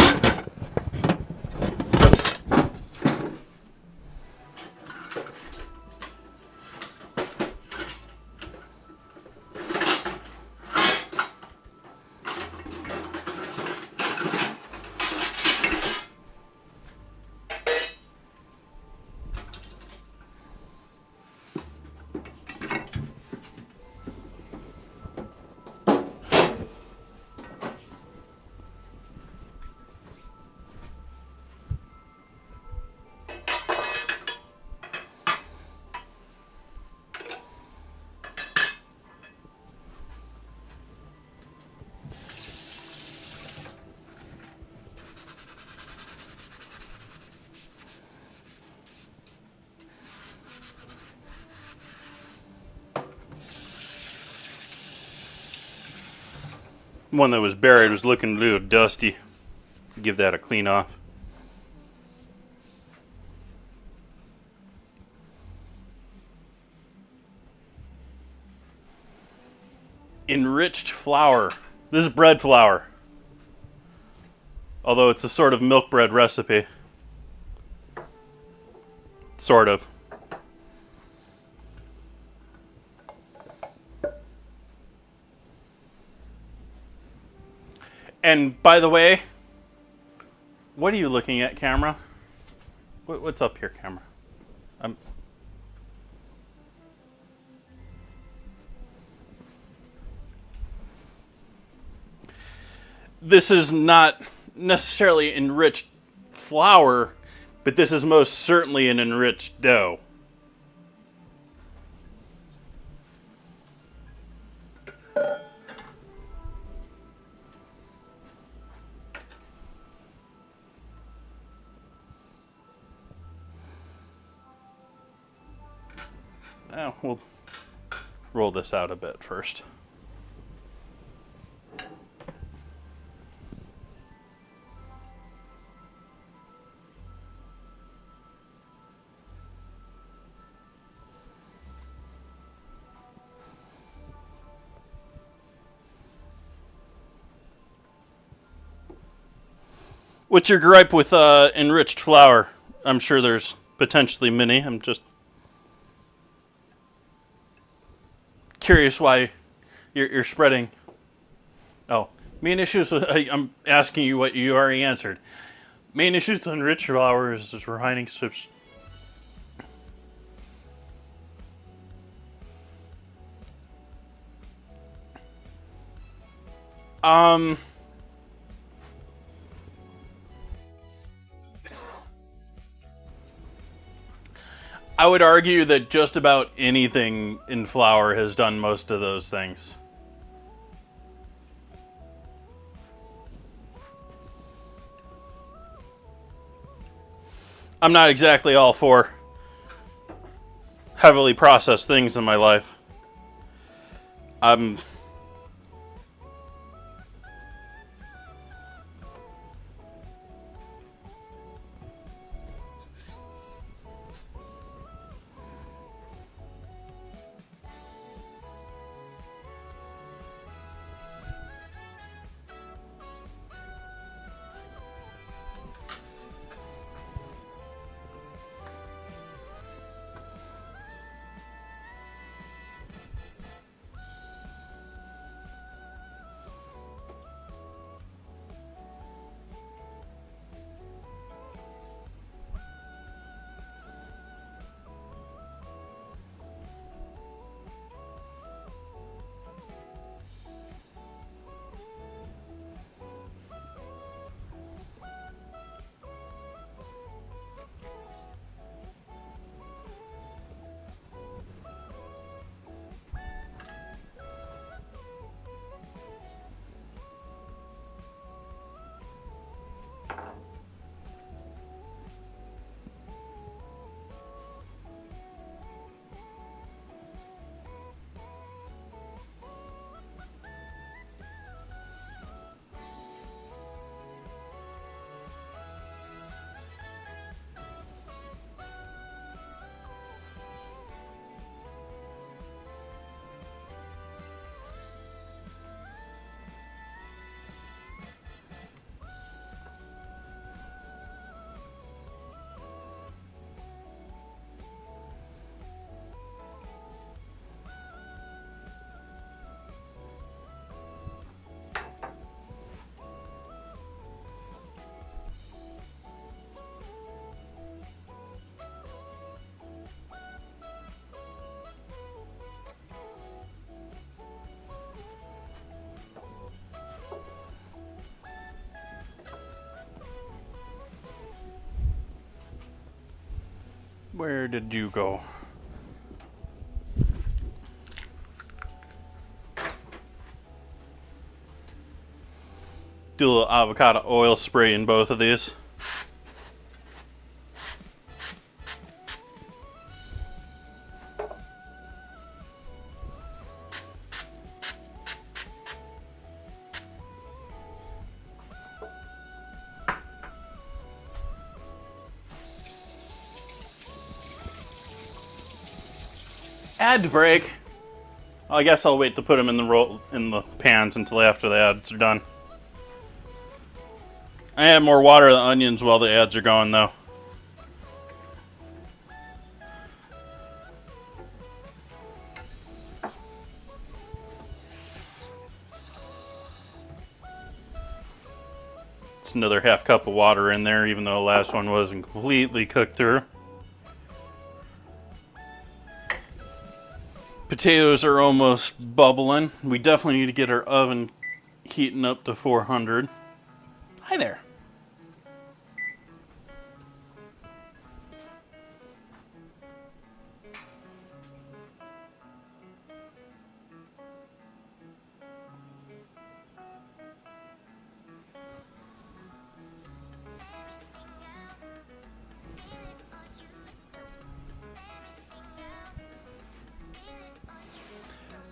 one that was buried was looking a little dusty. Give that a clean off. Enriched flour. This is bread flour. Although it's a sort of milk bread recipe. Sort of. And by the way, what are you looking at, camera? What's up here, camera? This is not necessarily enriched flour, but this is most certainly an enriched dough. We'll roll this out a bit first. What's your gripe with enriched flour? I'm sure there's potentially many. I'm just curious why you're spreading. Oh, main issues with, I'm asking you what you already answered. Main issues with enriched flour is refining subs. I would argue that just about anything in flour has done most of those things. I'm not exactly all for heavily processed things in my life. Where did you go? Do a little avocado oil spray in both of these. Ad break. I guess I'll wait to put them in the pans until after the ads are done. I add more water to the onions while the ads are going, though. It's another half cup of water in there, even though the last one wasn't completely cooked through. Potatoes are almost bubbling. We definitely need to get our oven heating up to 400. Hi there.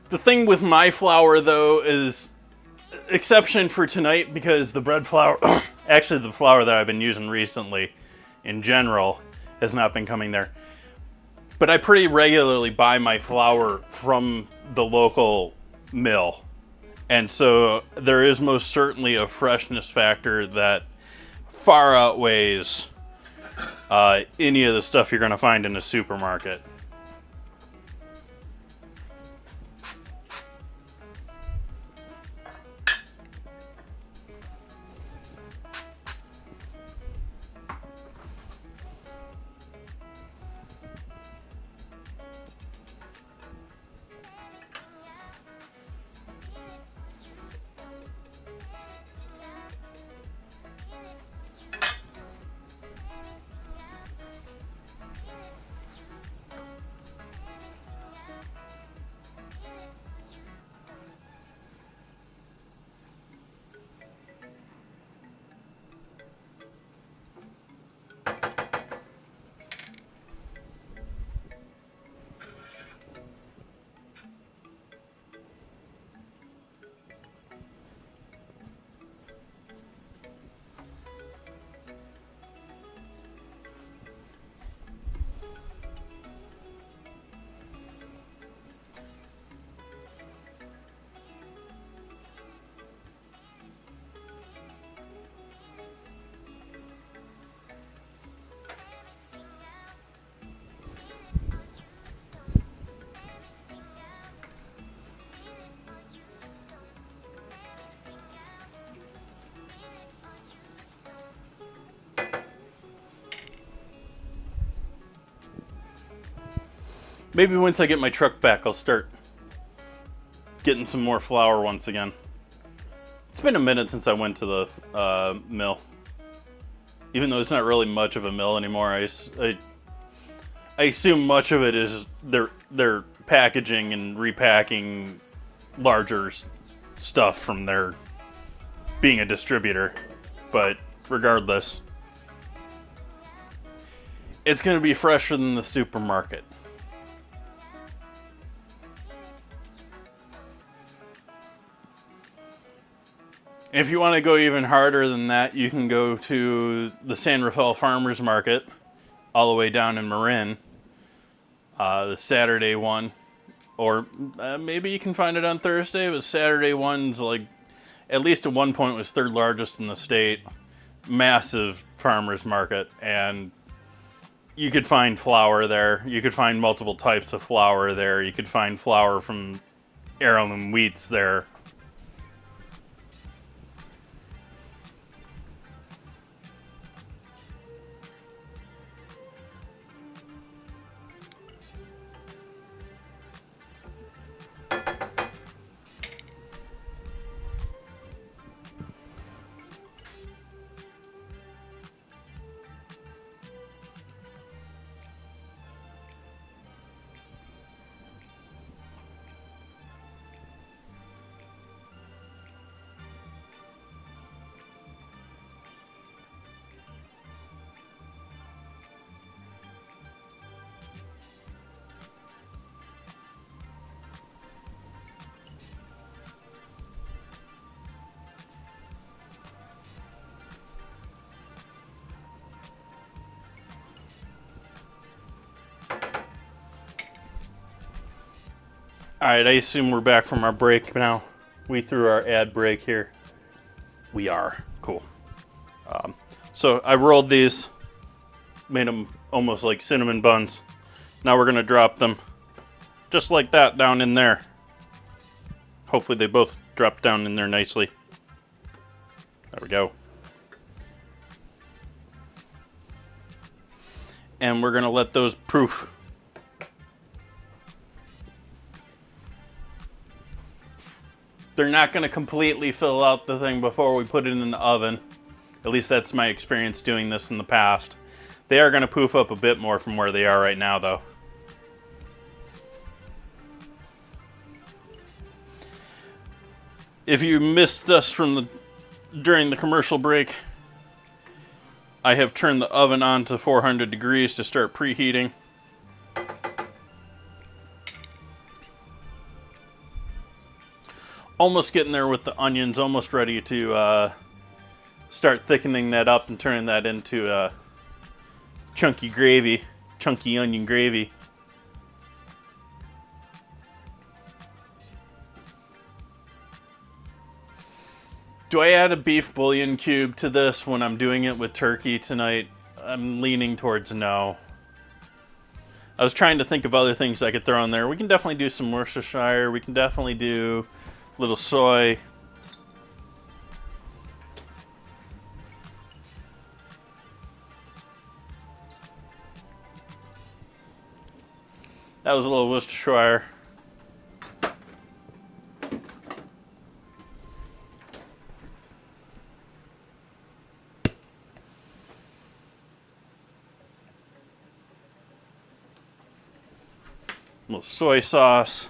The thing with my flour, though, is exception for tonight because the bread flour, actually the flour that I've been using recently in general has not been coming there. But I pretty regularly buy my flour from the local mill. And so there is most certainly a freshness factor that far outweighs any of the stuff you're going to find in a supermarket. Maybe once I get my truck back, I'll start getting some more flour once again. It's been a minute since I went to the mill. Even though it's not really much of a mill anymore, I assume much of it is they're packaging and repacking larger stuff from their being a distributor. But regardless, it's going to be fresher than the supermarket. If you want to go even harder than that, you can go to the San Rafael Farmers Market, all the way down in Marin, the Saturday one, or maybe you can find it on Thursday. But Saturday one's like, at least at one point was third largest in the state, massive farmers market, and you could find flour there. You could find multiple types of flour there. You could find flour from heirloom wheats there. Alright, I assume we're back from our break now. We threw our ad break here. We are. Cool. So I rolled these, made them almost like cinnamon buns. Now we're going to drop them just like that down in there. Hopefully they both drop down in there nicely. There we go. And we're going to let those proof. They're not going to completely fill out the thing before we put it in the oven. At least that's my experience doing this in the past. They are going to poof up a bit more from where they are right now, though. If you missed us during the commercial break, I have turned the oven on to 400 degrees to start preheating. Almost getting there with the onions, almost ready to start thickening that up and turning that into chunky gravy, chunky onion gravy. Do I add a beef bouillon cube to this when I'm doing it with turkey tonight? I'm leaning towards no. I was trying to think of other things I could throw in there. We can definitely do some Worcestershire. We can definitely do a little soy. That was a little Worcestershire. A little soy sauce.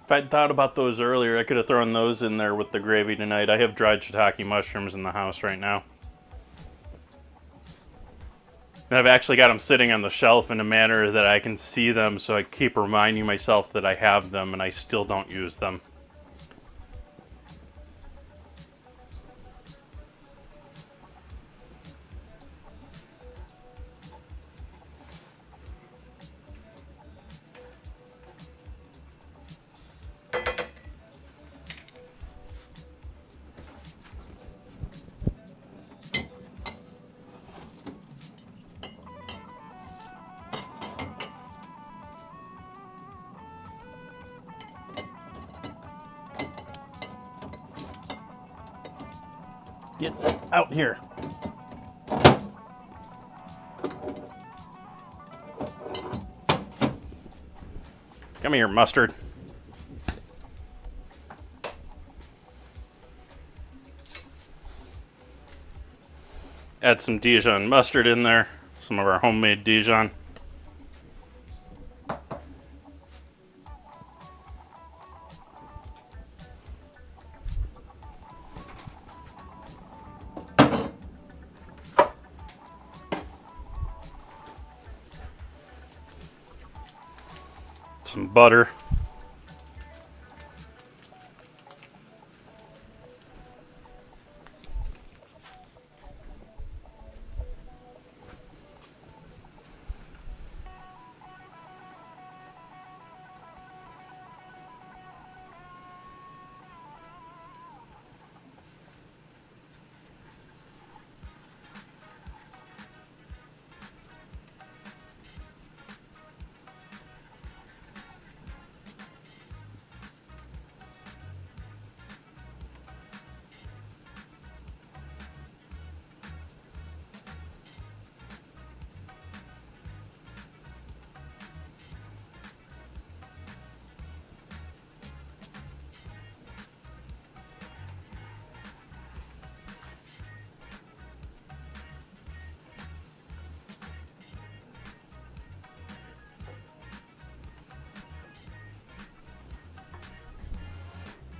If I'd thought about those earlier, I could have thrown those in there with the gravy tonight. I have dried shiitake mushrooms in the house right now. And I've actually got them sitting on the shelf in a manner that I can see them, so I keep reminding myself that I have them and I still don't use them. Get out here. Come here, mustard. Add some Dijon mustard in there, some of our homemade Dijon. Some butter.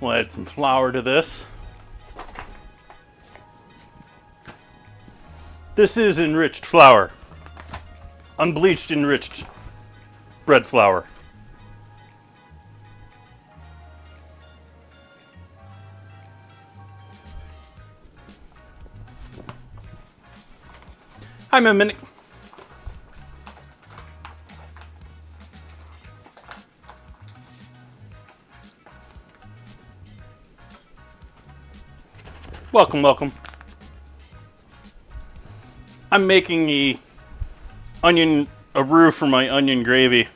We'll add some flour to this. This is enriched flour. Unbleached enriched bread flour. Hi, Minnie. Welcome, welcome. I'm making a roux for my onion gravy.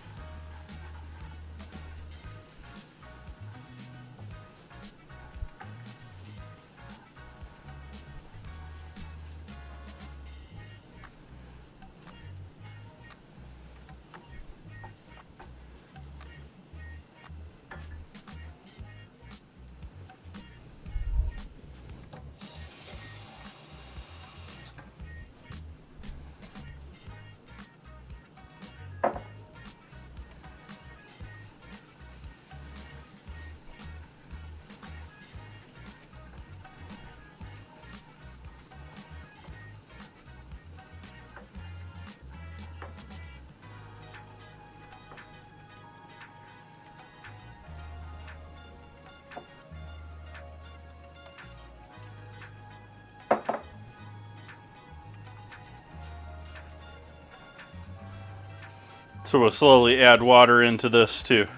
So we'll slowly add water into this to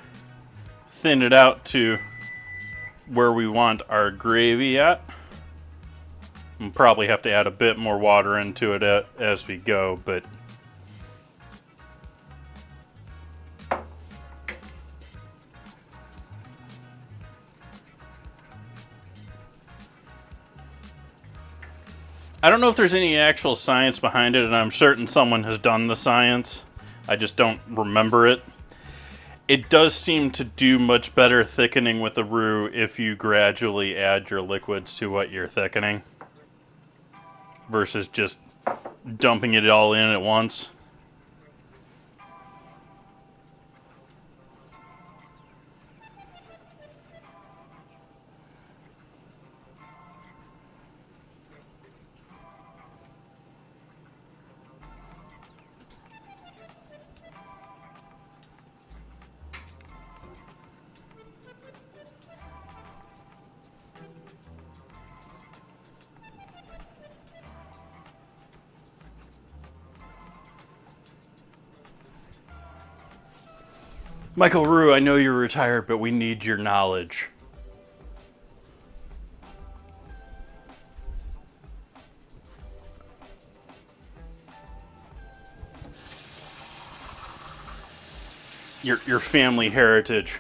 thin it out to where we want our gravy at. We'll probably have to add a bit more water into it as we go, but I don't know if there's any actual science behind it, and I'm certain someone has done the science. I just don't remember it. It does seem to do much better thickening with the roux if you gradually add your liquids to what you're thickening versus just dumping it all in at once. Michael Roux, I know you're retired, but we need your knowledge. Your family heritage.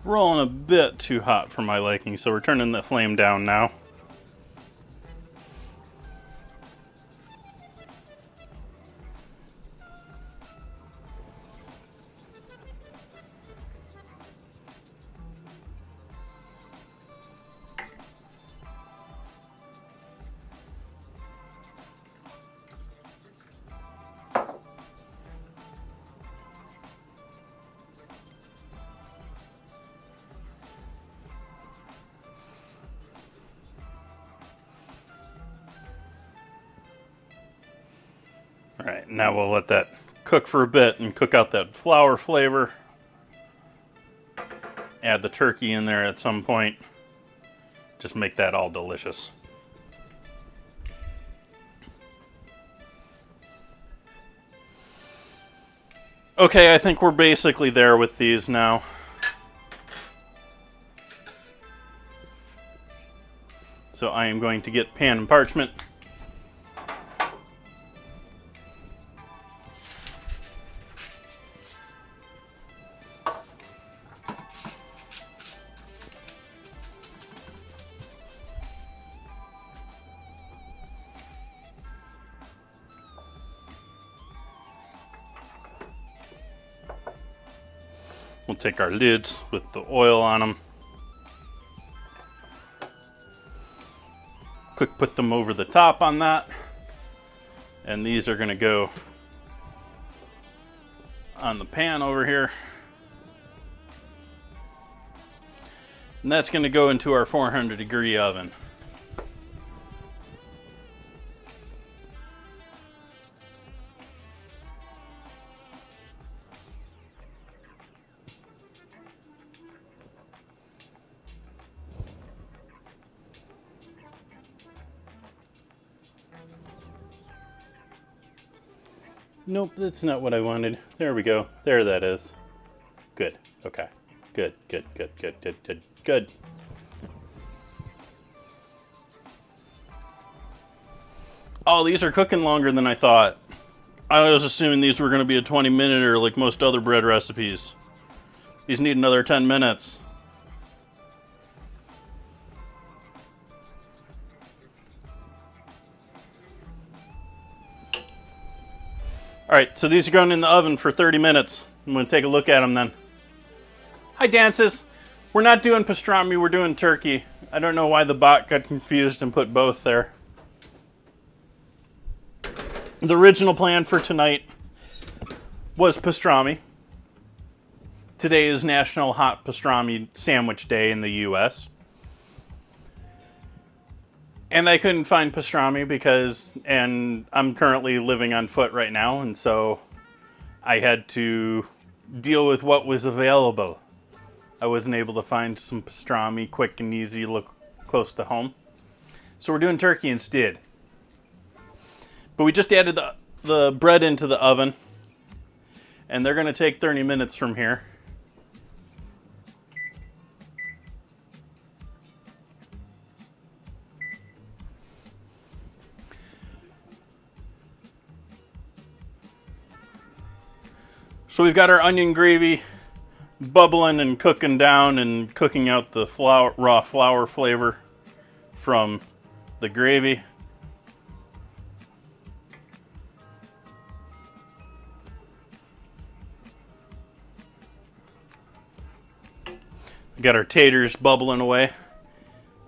Rolling a bit too hot for my liking, so we're turning the flame down now. Alright, now we'll let that cook for a bit and cook out that flour flavor. Add the turkey in there at some point. Just make that all delicious. Okay, I think we're basically there with these now. So I am going to get pan and parchment. We'll take our lids with the oil on them. Quick put them over the top on that. And these are going to go on the pan over here. And that's going to go into our 400-degree oven. Nope, that's not what I wanted. There we go. There that is. Good. Okay. Good, good, good, good, good, good, good. Oh, these are cooking longer than I thought. I was assuming these were going to be a 20-minute like most other bread recipes. These need another 10 minutes. Alright, so these are going in the oven for 30 minutes. I'm going to take a look at them then. Hi, Dances. We're not doing pastrami, we're doing turkey. I don't know why the bot got confused and put both there. The original plan for tonight was pastrami. Today is National Hot Pastrami Sandwich Day in the US. And I couldn't find pastrami and I'm currently living on foot right now, and so I had to deal with what was available. I wasn't able to find some pastrami quick and easy, look close to home. So we're doing turkey instead. But we just added the bread into the oven, and they're going to take 30 minutes from here. So we've got our onion gravy bubbling and cooking down and cooking out the raw flour flavor from the gravy. We got our taters bubbling away.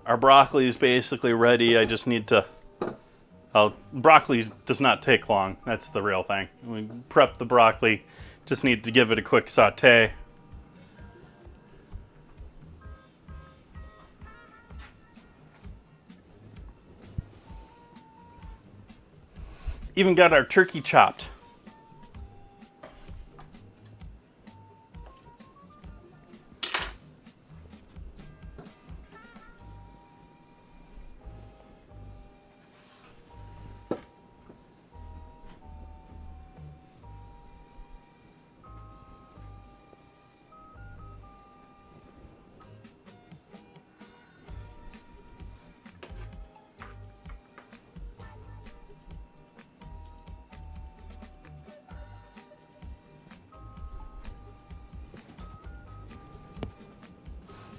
Our broccoli is basically ready. I just need to... broccoli does not take long. That's the real thing. We prep the broccoli. Just need to give it a quick saute. Even got our turkey chopped.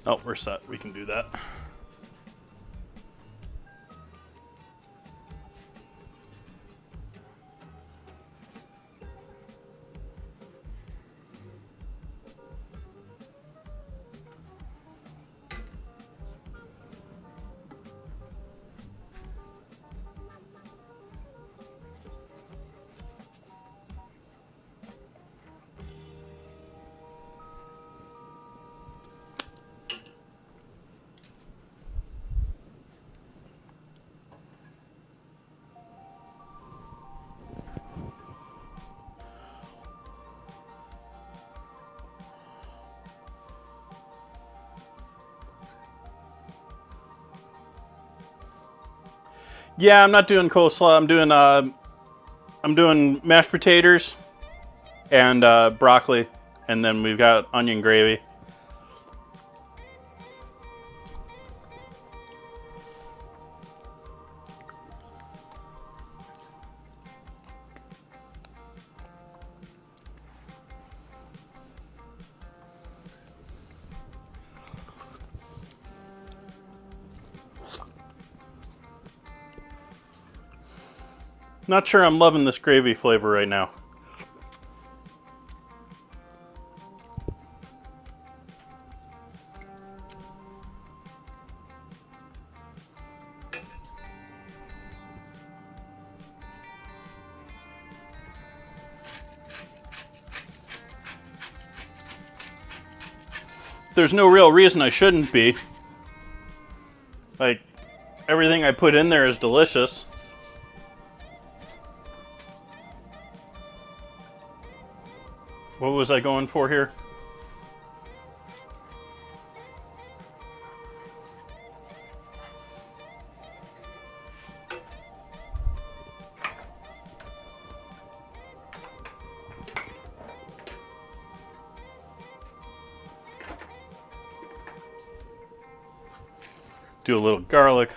Oh, we're set. We can do that. Yeah, I'm not doing coleslaw. I'm doing mashed potatoes and broccoli, and then we've got onion gravy. Not sure I'm loving this gravy flavor right now. There's no real reason I shouldn't be. Like, everything I put in there is delicious. What was I going for here? Do a little garlic.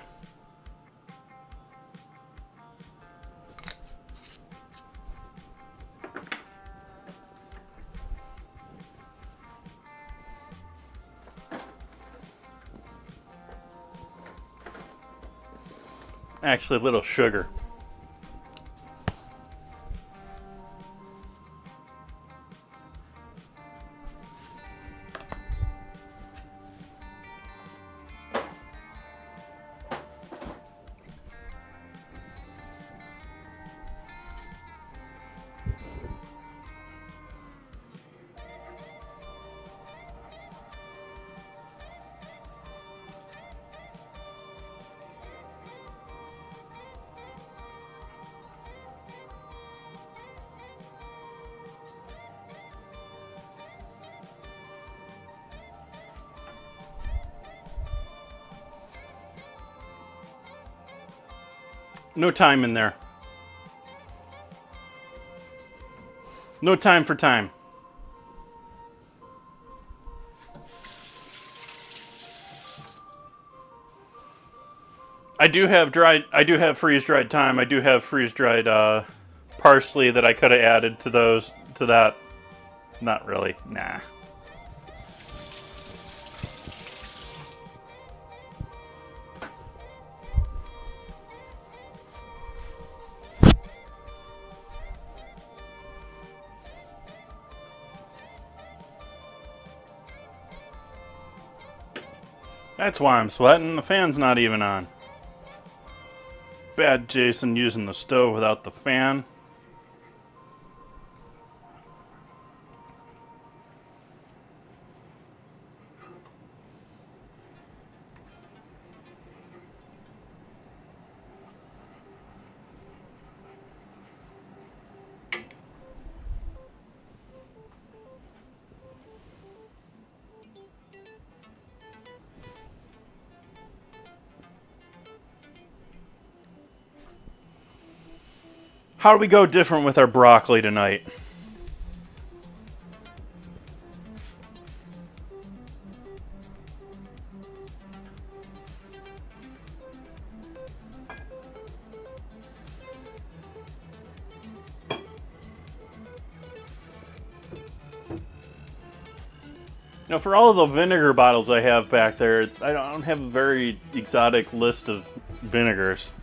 Actually, a little sugar. No time in there. No time for time. I do have freeze-dried thyme. I do have freeze-dried parsley that I could have added to that. Not really. Nah. That's why I'm sweating. The fan's not even on. Bad Jason using the stove without the fan. How do we go different with our broccoli tonight? Now, for all of the vinegar bottles I have back there, I don't have a very exotic list of vinegars.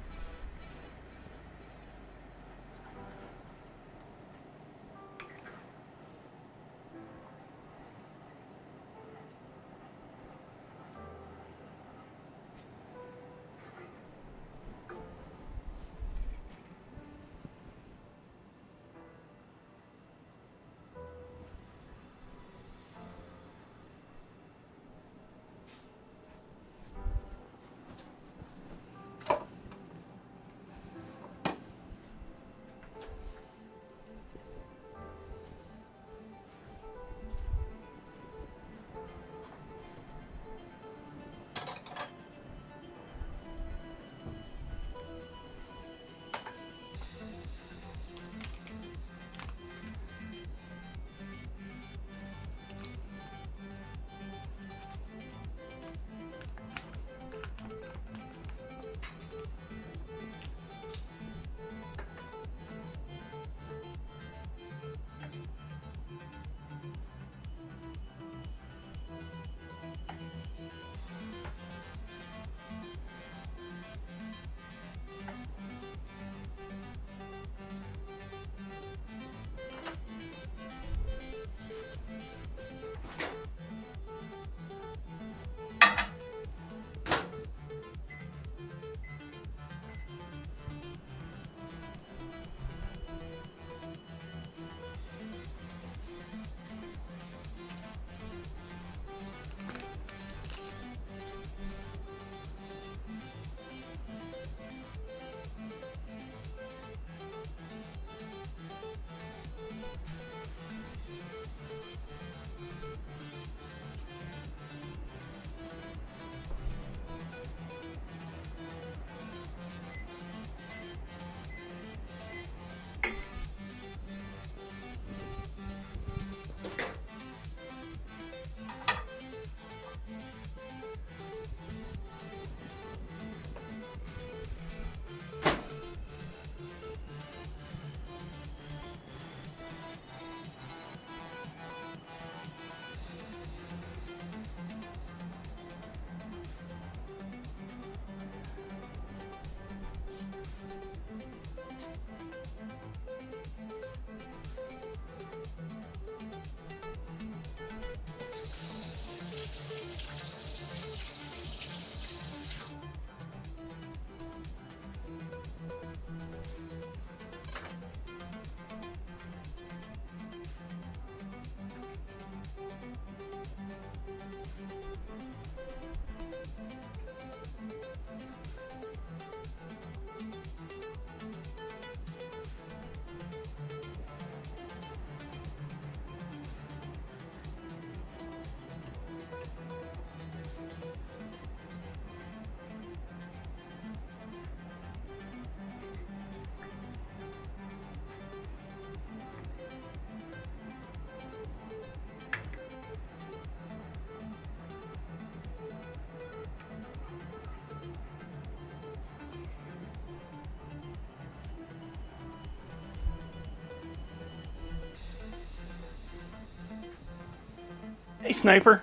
Hey, Sniper.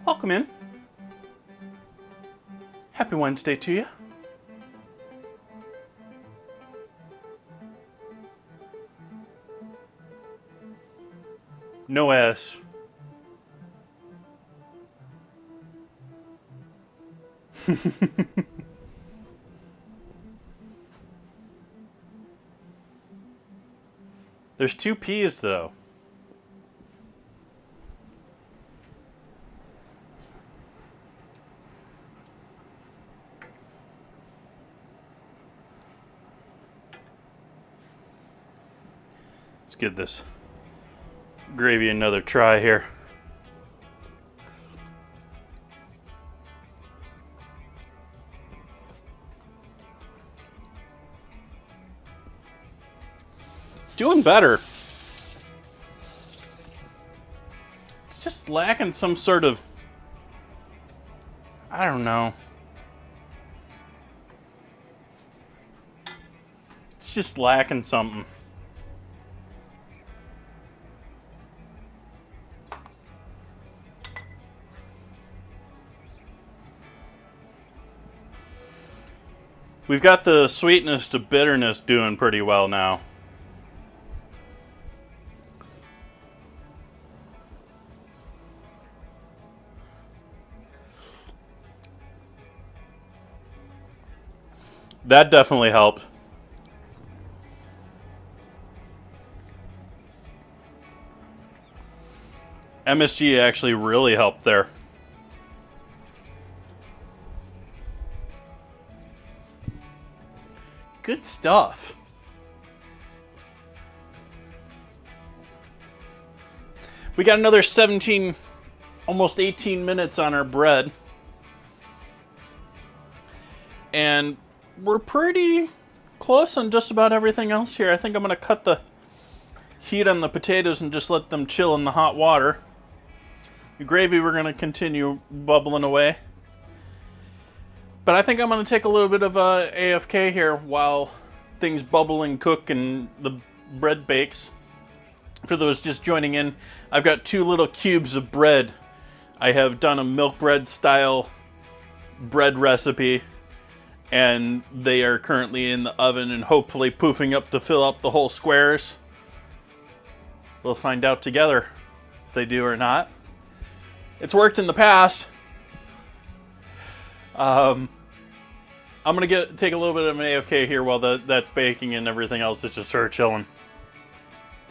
Welcome in. Happy Wednesday to you. No S. There's 2 P's though. Let's give this gravy another try here. It's doing better. It's just lacking some sort of, I don't know. It's just lacking something. We've got the sweetness to bitterness doing pretty well now. That definitely helped. MSG actually really helped there. Good stuff. We got another 17, almost 18 minutes on our bread. And we're pretty close on just about everything else here. I think I'm going to cut the heat on the potatoes and just let them chill in the hot water. The gravy we're going to continue bubbling away. But I think I'm going to take a little bit of AFK here while things bubble and cook and the bread bakes. For those just joining in, I've got 2 little cubes of bread. I have done a milk bread style bread recipe, and they are currently in the oven and hopefully poofing up to fill up the whole squares. We'll find out together if they do or not. It's worked in the past. I'm going to take a little bit of an AFK here while that's baking and everything else is just sort of chilling.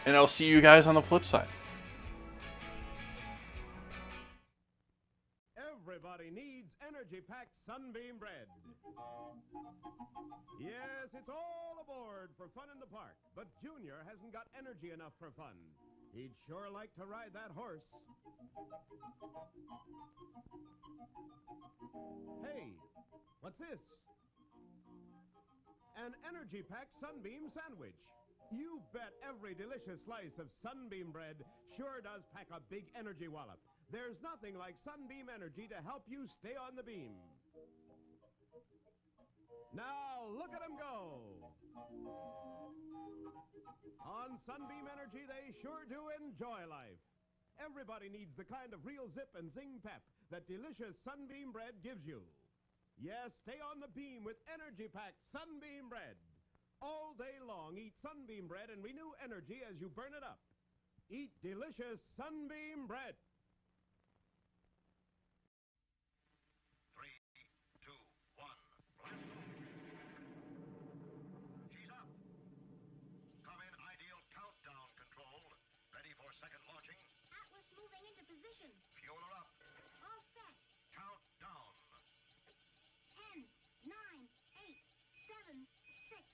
And I'll see you guys on the flip side. Everybody needs energy-packed Sunbeam bread. Yes, it's all aboard for fun in the park, but Junior hasn't got energy enough for fun. He'd sure like to ride that horse. Hey, what's this? An energy-packed Sunbeam sandwich. You bet every delicious slice of Sunbeam bread sure does pack a big energy wallop. There's nothing like Sunbeam energy to help you stay on the beam. Now, look at them go. On Sunbeam Energy, they sure do enjoy life. Everybody needs the kind of real zip and zing pep that delicious Sunbeam bread gives you. Yes, stay on the beam with energy-packed Sunbeam bread. All day long, eat Sunbeam bread and renew energy as you burn it up. Eat delicious Sunbeam bread. 3, 2, 1, blast off. She's up. Come in ideal countdown control. Ready for second launching. Atlas moving into position. Fuel her up. All set. Countdown. 10, 9, 8, 7, 6,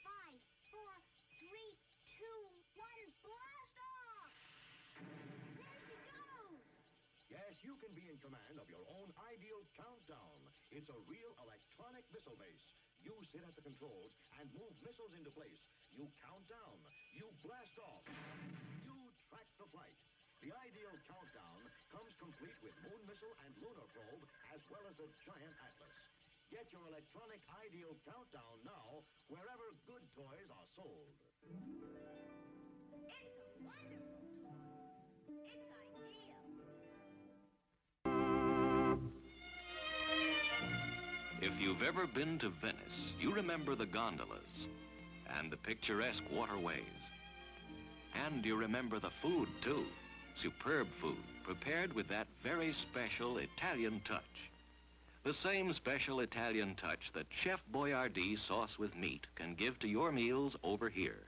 5, 4, 3, 2, 1. Blast off! There she goes! Yes, you can be in command of your own ideal countdown. It's a real electronic missile base. You sit at the controls and move missiles into place. You count down. You blast off. You track the flight. The ideal countdown comes complete with moon missile and lunar probe, as well as a giant atlas. Get your electronic ideal countdown now, wherever good toys are sold. It's a wonderful toy. It's ideal. you've ever been to Venice, you remember the gondolas and the picturesque waterways. And you remember the food, too. Superb food, prepared with that very special Italian touch. The same special Italian touch that Chef Boyardee sauce with meat can give to your meals over here.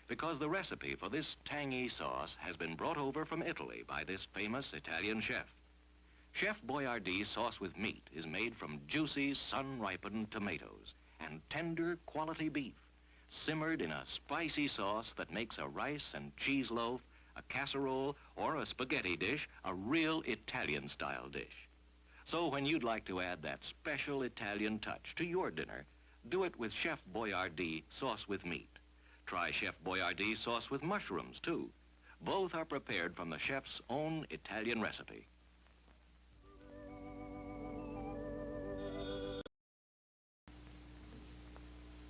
Because the recipe for this tangy sauce has been brought over from Italy by this famous Italian chef. Chef Boyardee sauce with meat is made from juicy, sun-ripened tomatoes and tender quality beef, simmered in a spicy sauce that makes a rice and cheese loaf, a casserole, or a spaghetti dish a real Italian-style dish. So when you'd like to add that special Italian touch to your dinner, do it with Chef Boyardee sauce with meat. Try Chef Boyardee sauce with mushrooms, too. Both are prepared from the chef's own Italian recipe.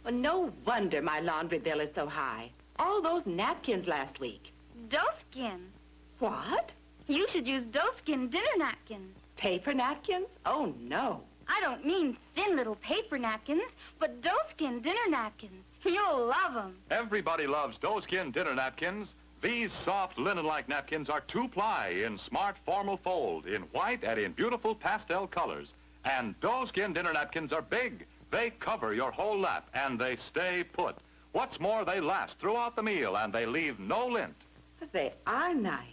Well, no wonder my laundry bill is so high. All those napkins last week. Doeskin. What? You should use doeskin dinner napkins. Paper napkins? Oh, no. I don't mean thin little paper napkins, but doeskin dinner napkins. You'll love them. Everybody loves doeskin dinner napkins. These soft linen-like napkins are 2-ply in smart formal fold, in white and in beautiful pastel colors. And doeskin dinner napkins are big. They cover your whole lap, and they stay put. What's more, they last throughout the meal, and they leave no lint. But they are nice.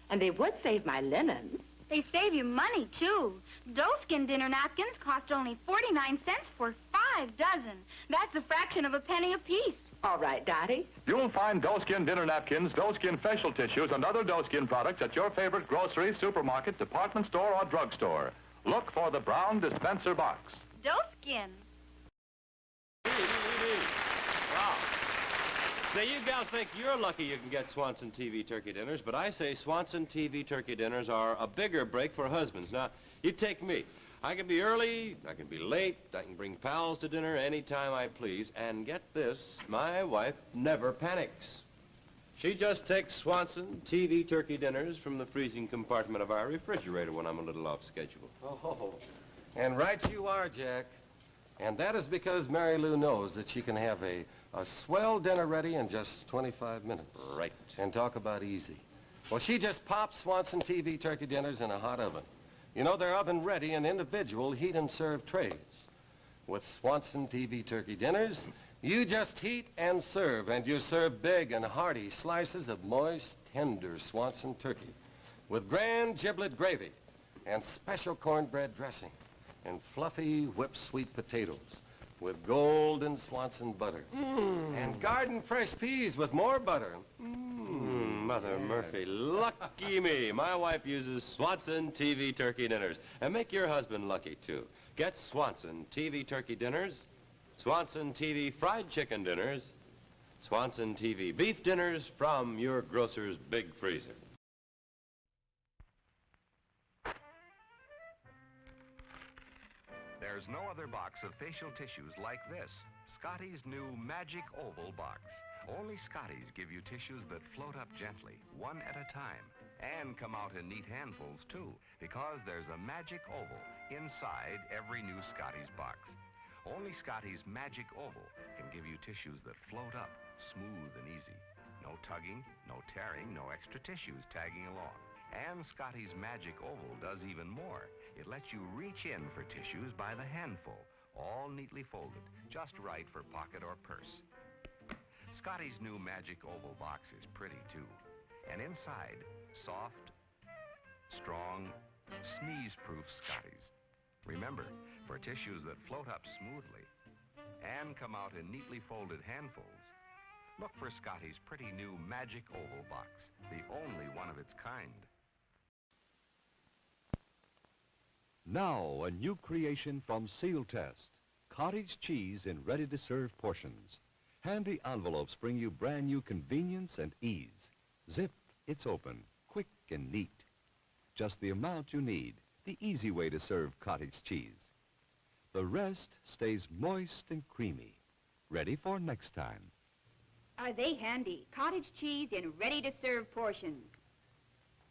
And they would save my linen. They save you money, too. Doeskin dinner napkins cost only 49 cents for 5 dozen. That's a fraction of a penny apiece. All right, Dottie. You'll find doeskin dinner napkins, doeskin facial tissues, and other doeskin products at your favorite grocery, supermarket, department store, or drugstore. Look for the brown dispenser box. Doeskin. Wow. Say, you gals think you're lucky you can get Swanson TV turkey dinners, but I say Swanson TV turkey dinners are a bigger break for husbands. Now, you take me. I can be early, I can be late, I can bring pals to dinner anytime I please, and get this, my wife never panics. She just takes Swanson TV turkey dinners from the freezing compartment of our refrigerator when I'm a little off schedule. Oh, and right you are, Jack. And that is because Mary Lou knows that she can have a swell dinner ready in just 25 minutes. Right. And talk about easy. Well, she just pops Swanson TV turkey dinners in a hot oven. You know, they're oven-ready in individual heat-and-serve trays. With Swanson TV turkey dinners, you just heat and serve, and you serve big and hearty slices of moist, tender Swanson turkey with grand giblet gravy and special cornbread dressing and fluffy whipped sweet potatoes with golden Swanson butter and garden fresh peas with more butter. Mother Murphy, lucky me. My wife uses Swanson TV turkey dinners. And make your husband lucky, too. Get Swanson TV turkey dinners, Swanson TV fried chicken dinners, Swanson TV beef dinners from your grocer's big freezer. There's no other box of facial tissues like this. Scotty's new Magic Oval box. Only Scotty's give you tissues that float up gently, one at a time, and come out in neat handfuls, too, because there's a Magic Oval inside every new Scotty's box. Only Scotty's Magic Oval can give you tissues that float up, smooth and easy. No tugging, no tearing, no extra tissues tagging along. And Scotty's Magic Oval does even more. It lets you reach in for tissues by the handful, all neatly folded, just right for pocket or purse. Scotty's new Magic Oval box is pretty, too. And inside, soft, strong, sneeze-proof Scotty's. Remember, for tissues that float up smoothly and come out in neatly folded handfuls, look for Scotty's pretty new Magic Oval box, the only one of its kind. Now, a new creation from Seal Test. Cottage cheese in ready-to-serve portions. Handy envelopes bring you brand new convenience and ease. Zip, it's open, quick and neat. Just the amount you need, the easy way to serve cottage cheese. The rest stays moist and creamy, ready for next time. Are they handy? Cottage cheese in ready-to-serve portions.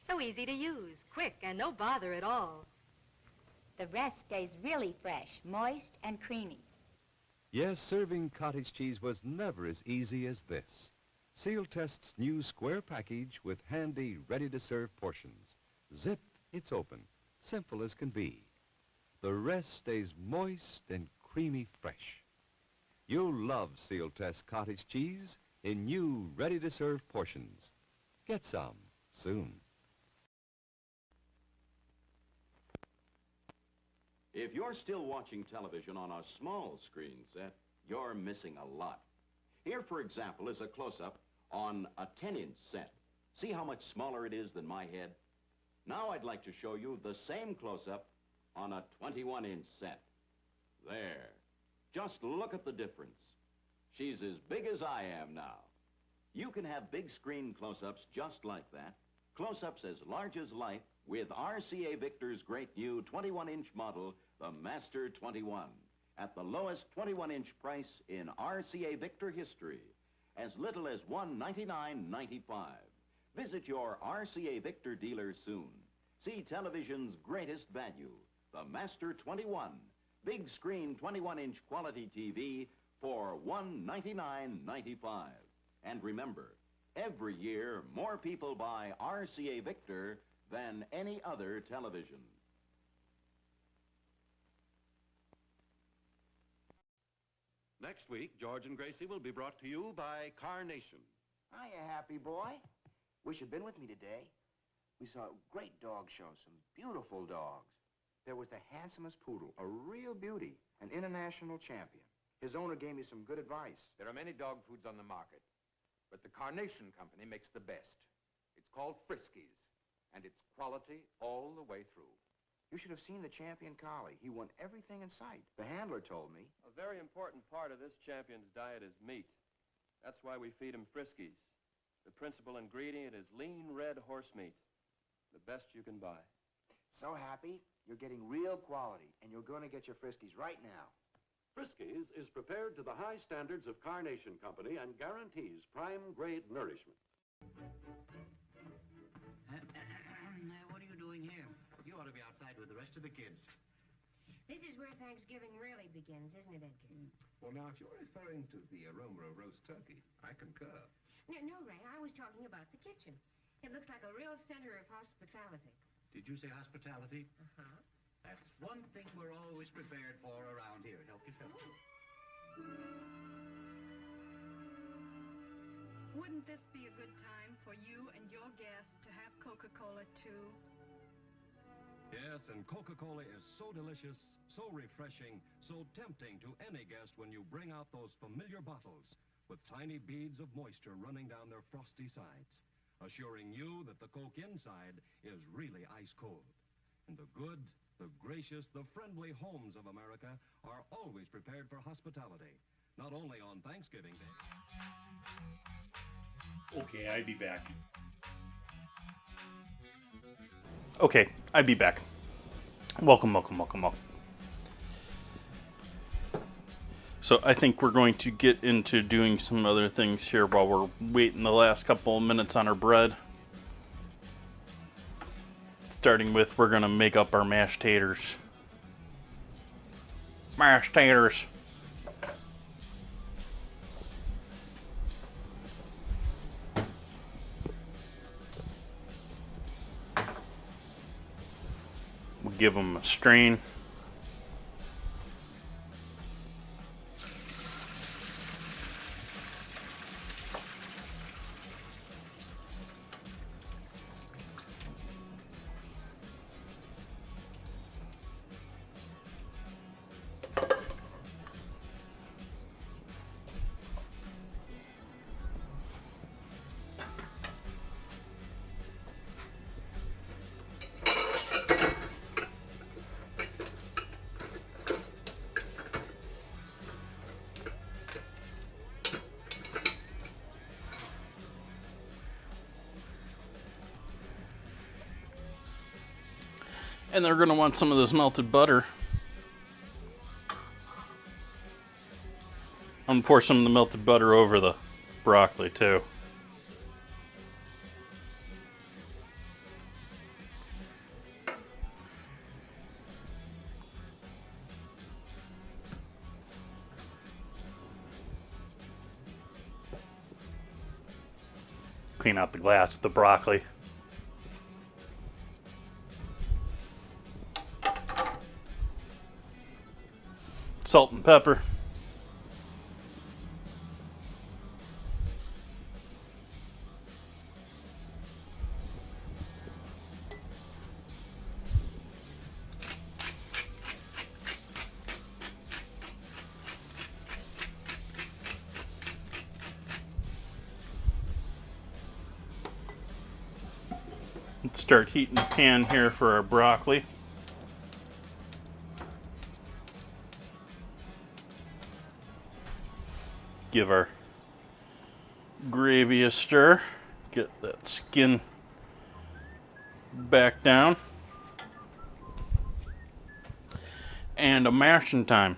So easy to use, quick, and no bother at all. The The rest stays really fresh, moist and creamy. Yes, serving cottage cheese was never as easy as this. Seal Test's new square package with handy, ready-to-serve portions. Zip, it's open. Simple as can be. The rest stays moist and creamy fresh. You'll love Seal Test cottage cheese in new, ready-to-serve portions. Get some soon. If you're still watching television on a small screen set, you're missing a lot. Here, for example, is a close-up on a 10-inch set. See how much smaller it is than my head? Now I'd like to show you the same close-up on a 21-inch set. There. Just look at the difference. She's as big as I am now. You can have big screen close-ups just like that. Close-ups as large as life with RCA Victor's great new 21-inch model, the Master 21, at the lowest 21-inch price in RCA Victor history, as little as $199.95. Visit your RCA Victor dealer soon. See television's greatest value, the Master 21, big screen 21-inch quality TV for $199.95. And remember, every year more people buy RCA Victor than any other television. Next week, George and Gracie will be brought to you by Carnation. Hiya, happy boy. Wish you'd been with me today. We saw a great dog show, some beautiful dogs. There was the handsomest poodle, a real beauty, an international champion. His owner gave me some good advice. There are many dog foods on the market, but the Carnation Company makes the best. It's called Friskies, and it's quality all the way through. You should have seen the champion collie. He won everything in sight. The handler told me. A very important part of this champion's diet is meat. That's why we feed him Friskies. The principal ingredient is lean red horse meat, the best you can buy. So happy, you're getting real quality, and you're going to get your Friskies right now. Friskies is prepared to the high standards of Carnation Company and guarantees prime-grade nourishment. What are you doing here? You ought to be outside with the rest of the kids. This is where Thanksgiving really begins, isn't it, Edgar? Well, now, if you're referring to the aroma of roast turkey, I concur. No, Ray, I was talking about the kitchen. It looks like a real center of hospitality. Did you say hospitality? Uh-huh. That's one thing we're always prepared for around here. Help yourself. Wouldn't this be a good time for you and your guests to have Coca-Cola, too? Yes, and Coca-Cola is so delicious, so refreshing, so tempting to any guest when you bring out those familiar bottles with tiny beads of moisture running down their frosty sides, assuring you that the Coke inside is really ice cold. And the good, the gracious, the friendly homes of America are always prepared for hospitality, not only on Thanksgiving Day. Okay, I'll be back. Okay, I'll be back. Welcome. So I think we're going to get into doing some other things here while we're waiting the last couple of minutes on our bread. Starting with, we're going to make up our mashed taters. Mashed taters. We'll give them a strain. And they're going to want some of this melted butter. I'm going to pour some of the melted butter over the broccoli too. clean out the glass with the broccoli. Salt and pepper. Let's start heating the pan here for our broccoli. Give our gravy a stir. Get that skin back down. And a mashing time.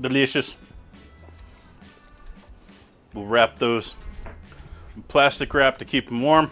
Delicious. We'll wrap those in plastic wrap to keep them warm.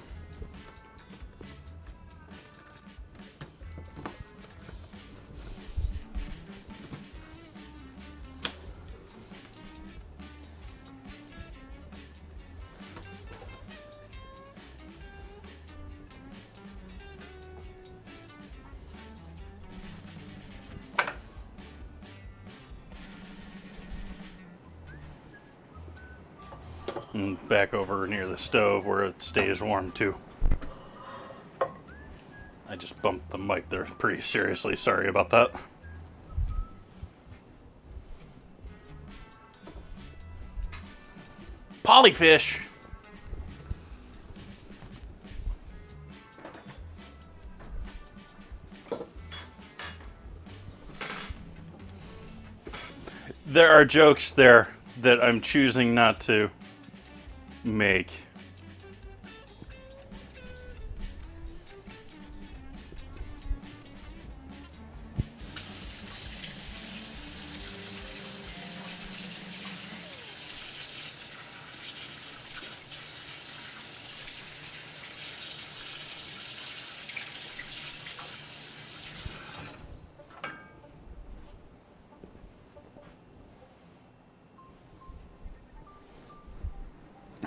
And back over near the stove where it stays warm too. I just bumped the mic there pretty seriously. Sorry about that. Polyfish. There are jokes there that I'm choosing not to make.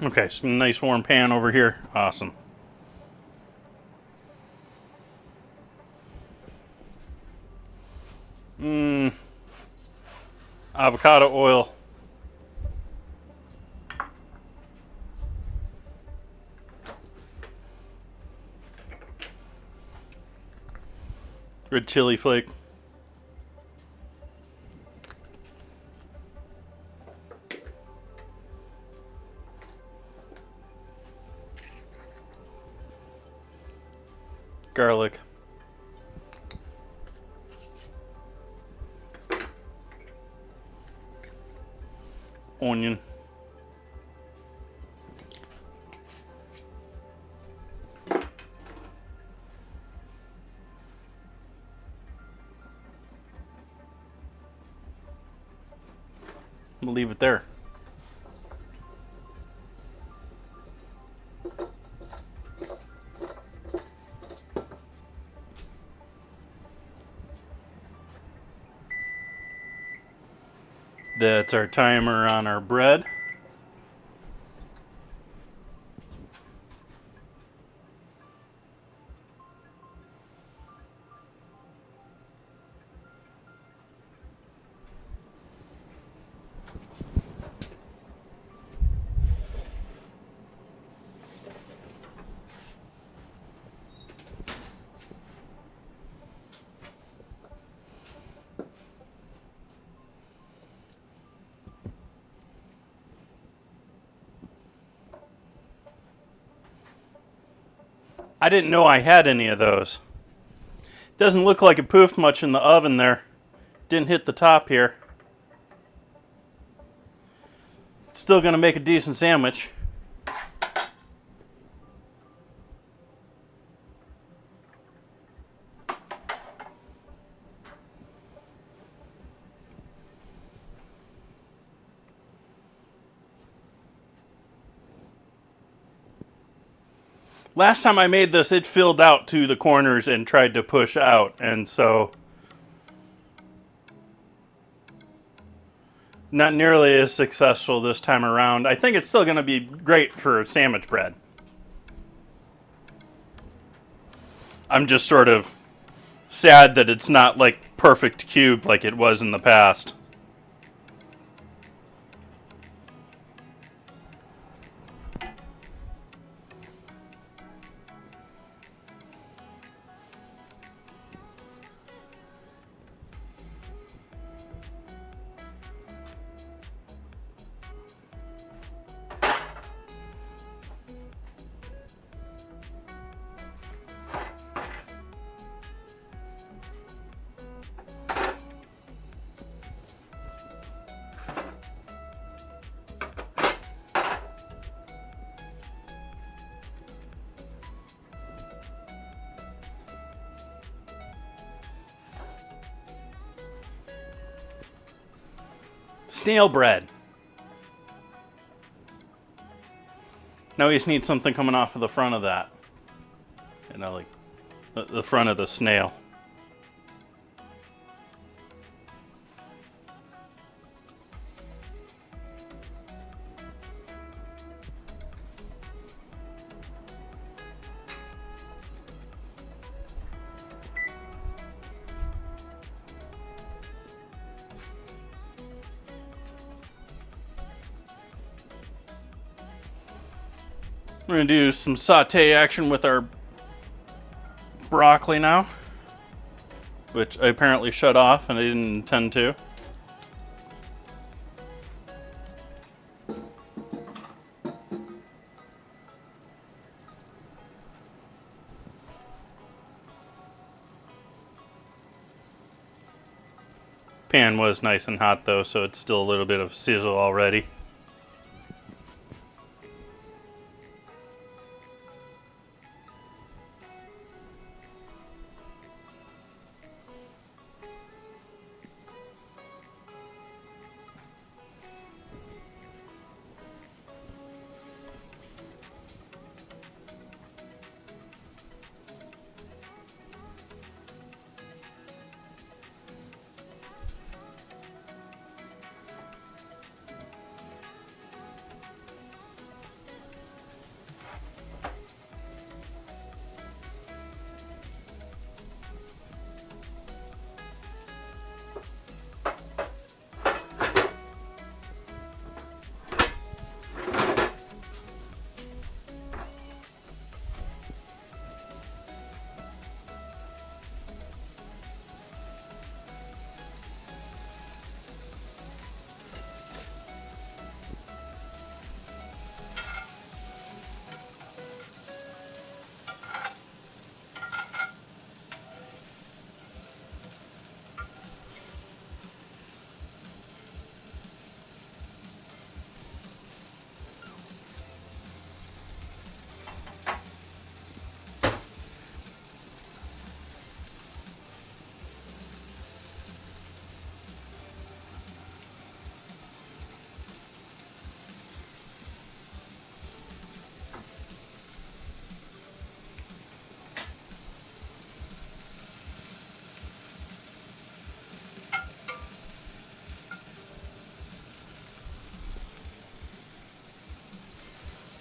Okay, some nice warm pan over here. Awesome. Avocado oil. Red chili flake. Garlic. Onion. We'll leave it there. That's our timer on our bread. I didn't know I had any of those. Doesn't look like it poofed much in the oven there. Didn't hit the top here. Still gonna make a decent sandwich. Last time I made this, it filled out to the corners and tried to push out, and so not nearly as successful this time around. I think it's still going to be great for sandwich bread. I'm just sort of sad that it's not like perfect cube like it was in the past. Snail bread. Now we just need something coming off of the front of that. You know, like the front of the snail. We're going to do some saute action with our broccoli now, which I apparently shut off and I didn't intend to. Pan was nice and hot though, so it's still a little bit of sizzle already.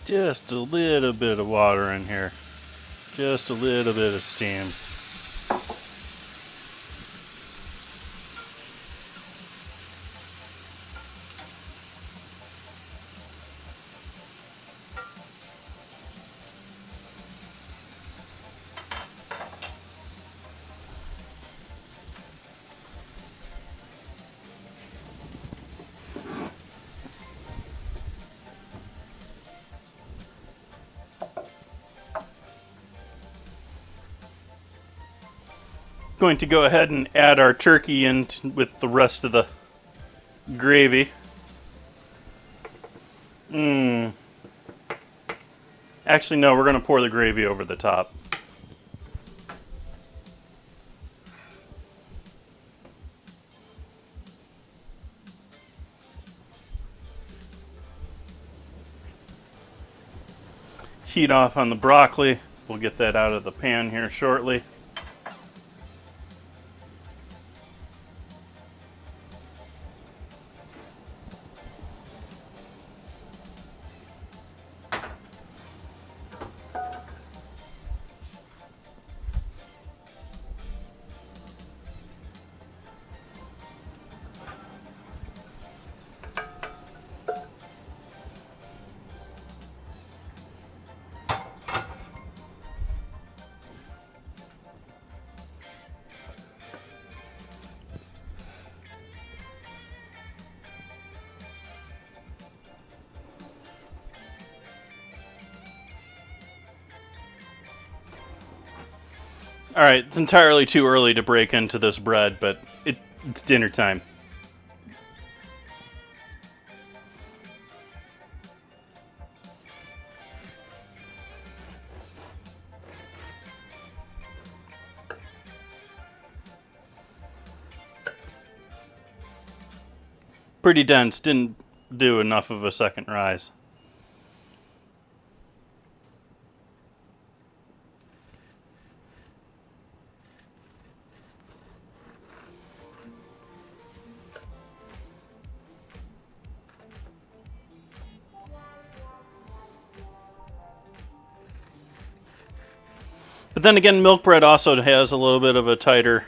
Just a little bit of water in here. Just a little bit of steam. Going to go ahead and add our turkey in with the rest of the gravy. Actually, no, we're going to pour the gravy over the top. Heat off on the broccoli. We'll get that out of the pan here shortly. Alright, it's entirely too early to break into this bread, but it's dinner time. Pretty dense, didn't do enough of a second rise. But then again, milk bread also has a little bit of a tighter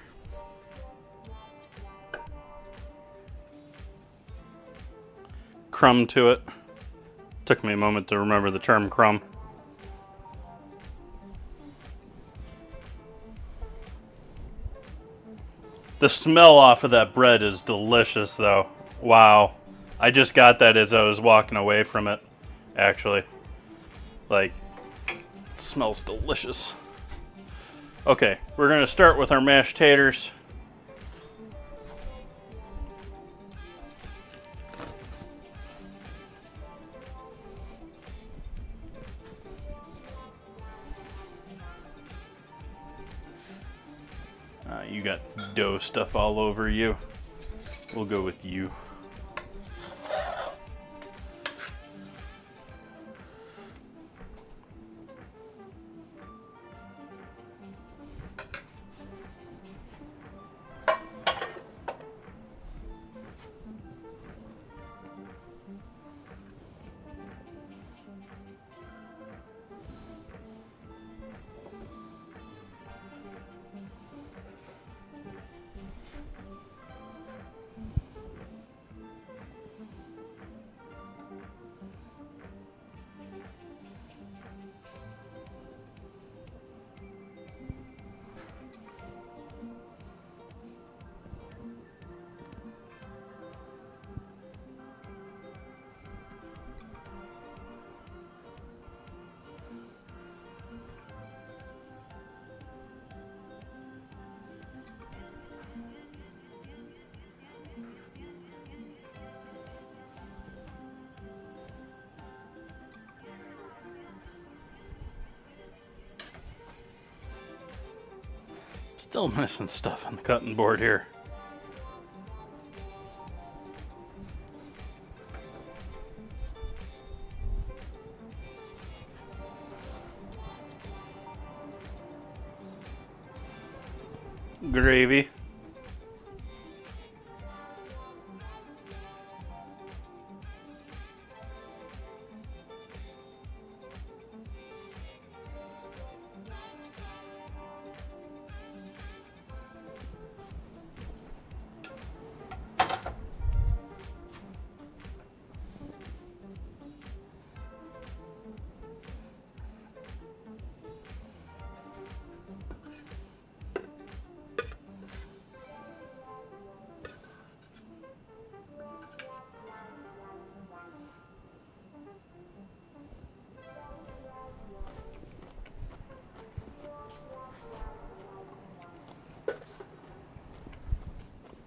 crumb to it. Took me a moment to remember the term crumb. The smell off of that bread is delicious, though. Wow. I just got that as I was walking away from it, actually. Like, it smells delicious. Okay, we're going to start with our mashed taters. You got dough stuff all over you. We'll go with you. Still missing stuff on the cutting board here. Gravy.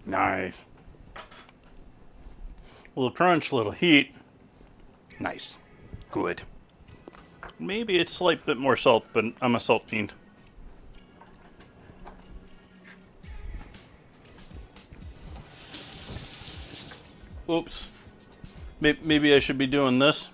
Nice. Little crunch, little heat. Nice. Good. Maybe it's a slight bit more salt, but I'm a salt fiend. Oops. Maybe I should be doing this.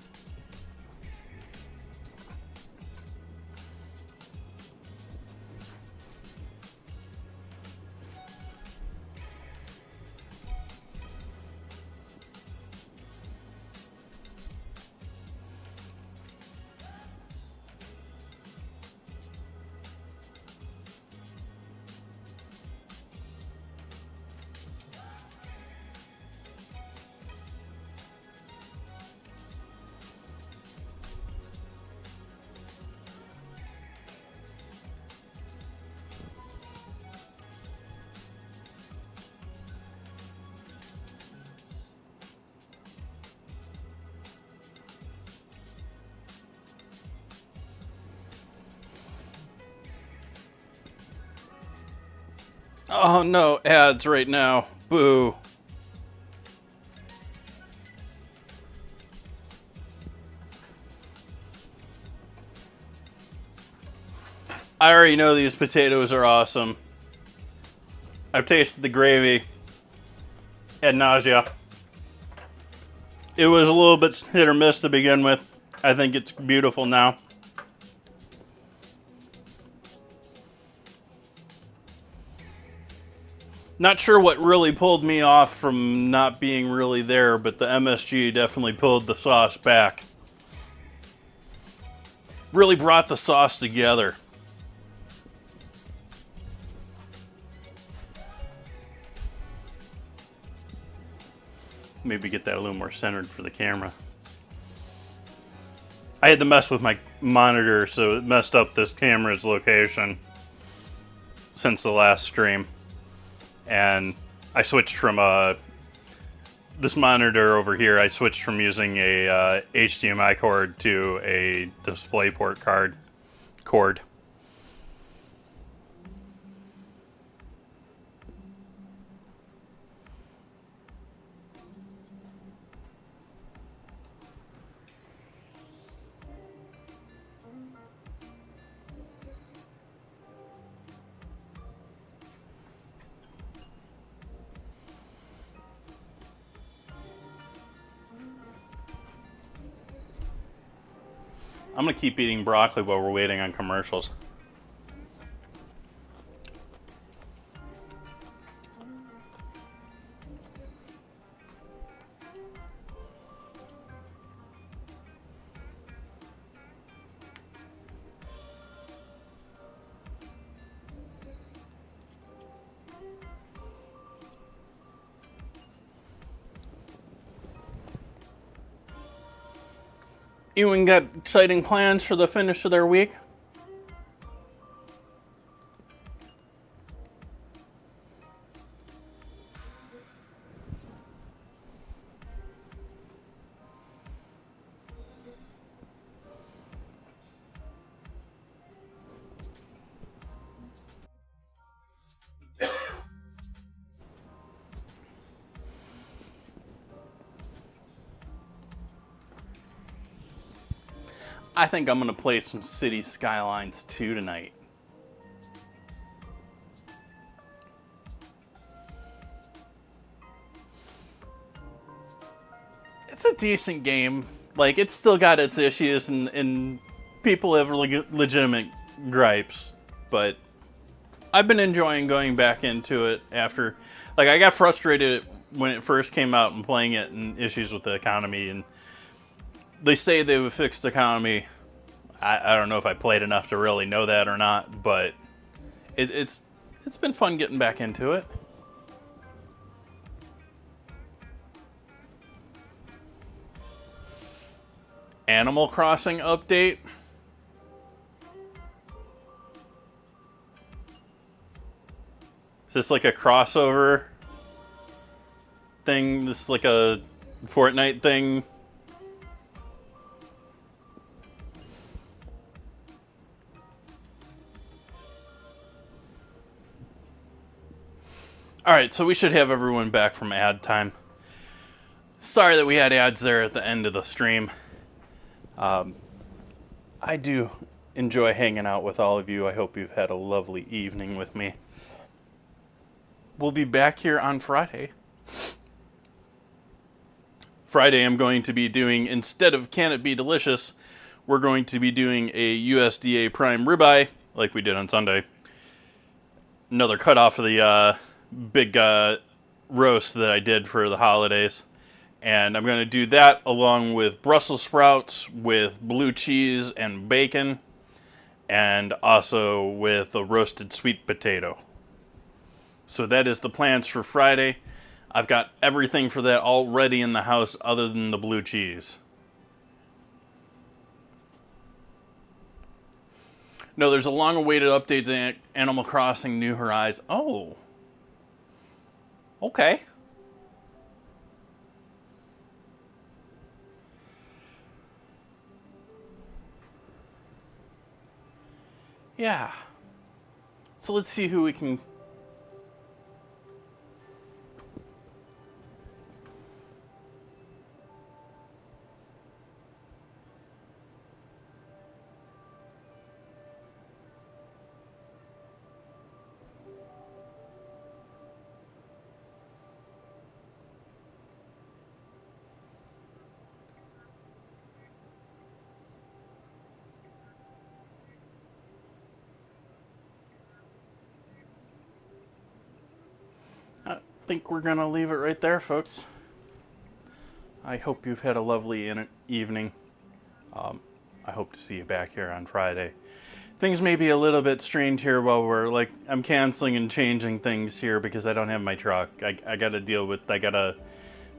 Oh no, ads right now. Boo. I already know these potatoes are awesome. I've tasted the gravy ad nausea. It was a little bit hit or miss to begin with. I think it's beautiful now. Not sure what really pulled me off from not being really there, but the MSG definitely pulled the sauce back. Really brought the sauce together. Maybe get that a little more centered for the camera. I had to mess with my monitor, so it messed up this camera's location since the last stream. And I switched from this monitor over here, I switched from using a HDMI cord to a DisplayPort cord. I'm gonna keep eating broccoli while we're waiting on commercials. Anyone got exciting plans for the finish of their week? I think I'm gonna play some City Skylines 2 tonight. It's a decent game. Like, it's still got its issues, and people have legitimate gripes, but I've been enjoying going back into it after. Like, I got frustrated when it first came out and playing it and issues with the economy, and they say they would fix the economy. I don't know if I played enough to really know that or not, but it's been fun getting back into it. Animal Crossing update. Is this like a crossover thing? This is like a Fortnite thing? Alright, so we should have everyone back from ad time. Sorry that we had ads there at the end of the stream. I do enjoy hanging out with all of you. I hope you've had a lovely evening with me. We'll be back here on Friday. Friday I'm going to be doing, instead of Can It Be Delicious, we're going to be doing a USDA prime ribeye, like we did on Sunday. Another cut off of the big roast that I did for the holidays. And I'm going to do that along with Brussels sprouts with blue cheese and bacon. And also with a roasted sweet potato. So that is the plans for Friday. I've got everything for that already in the house other than the blue cheese. No, there's a long-awaited update to Animal Crossing New Horizons. Oh. Okay. Yeah. So let's see who we can... I think we're going to leave it right there, folks. I hope you've had a lovely evening. I hope to see you back here on Friday. Things may be a little bit strained here while I'm canceling and changing things here because I don't have my truck. I got to deal with, I got to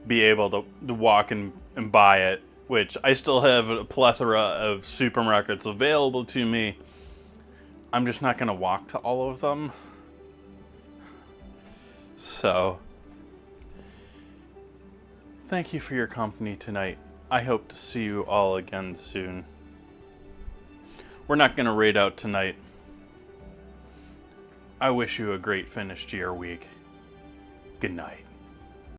be able to walk and buy it, which I still have a plethora of supermarkets available to me. I'm just not going to walk to all of them. So, thank you for your company tonight. I hope to see you all again soon. We're not going to raid out tonight. I wish you a great finish to your week. Good night.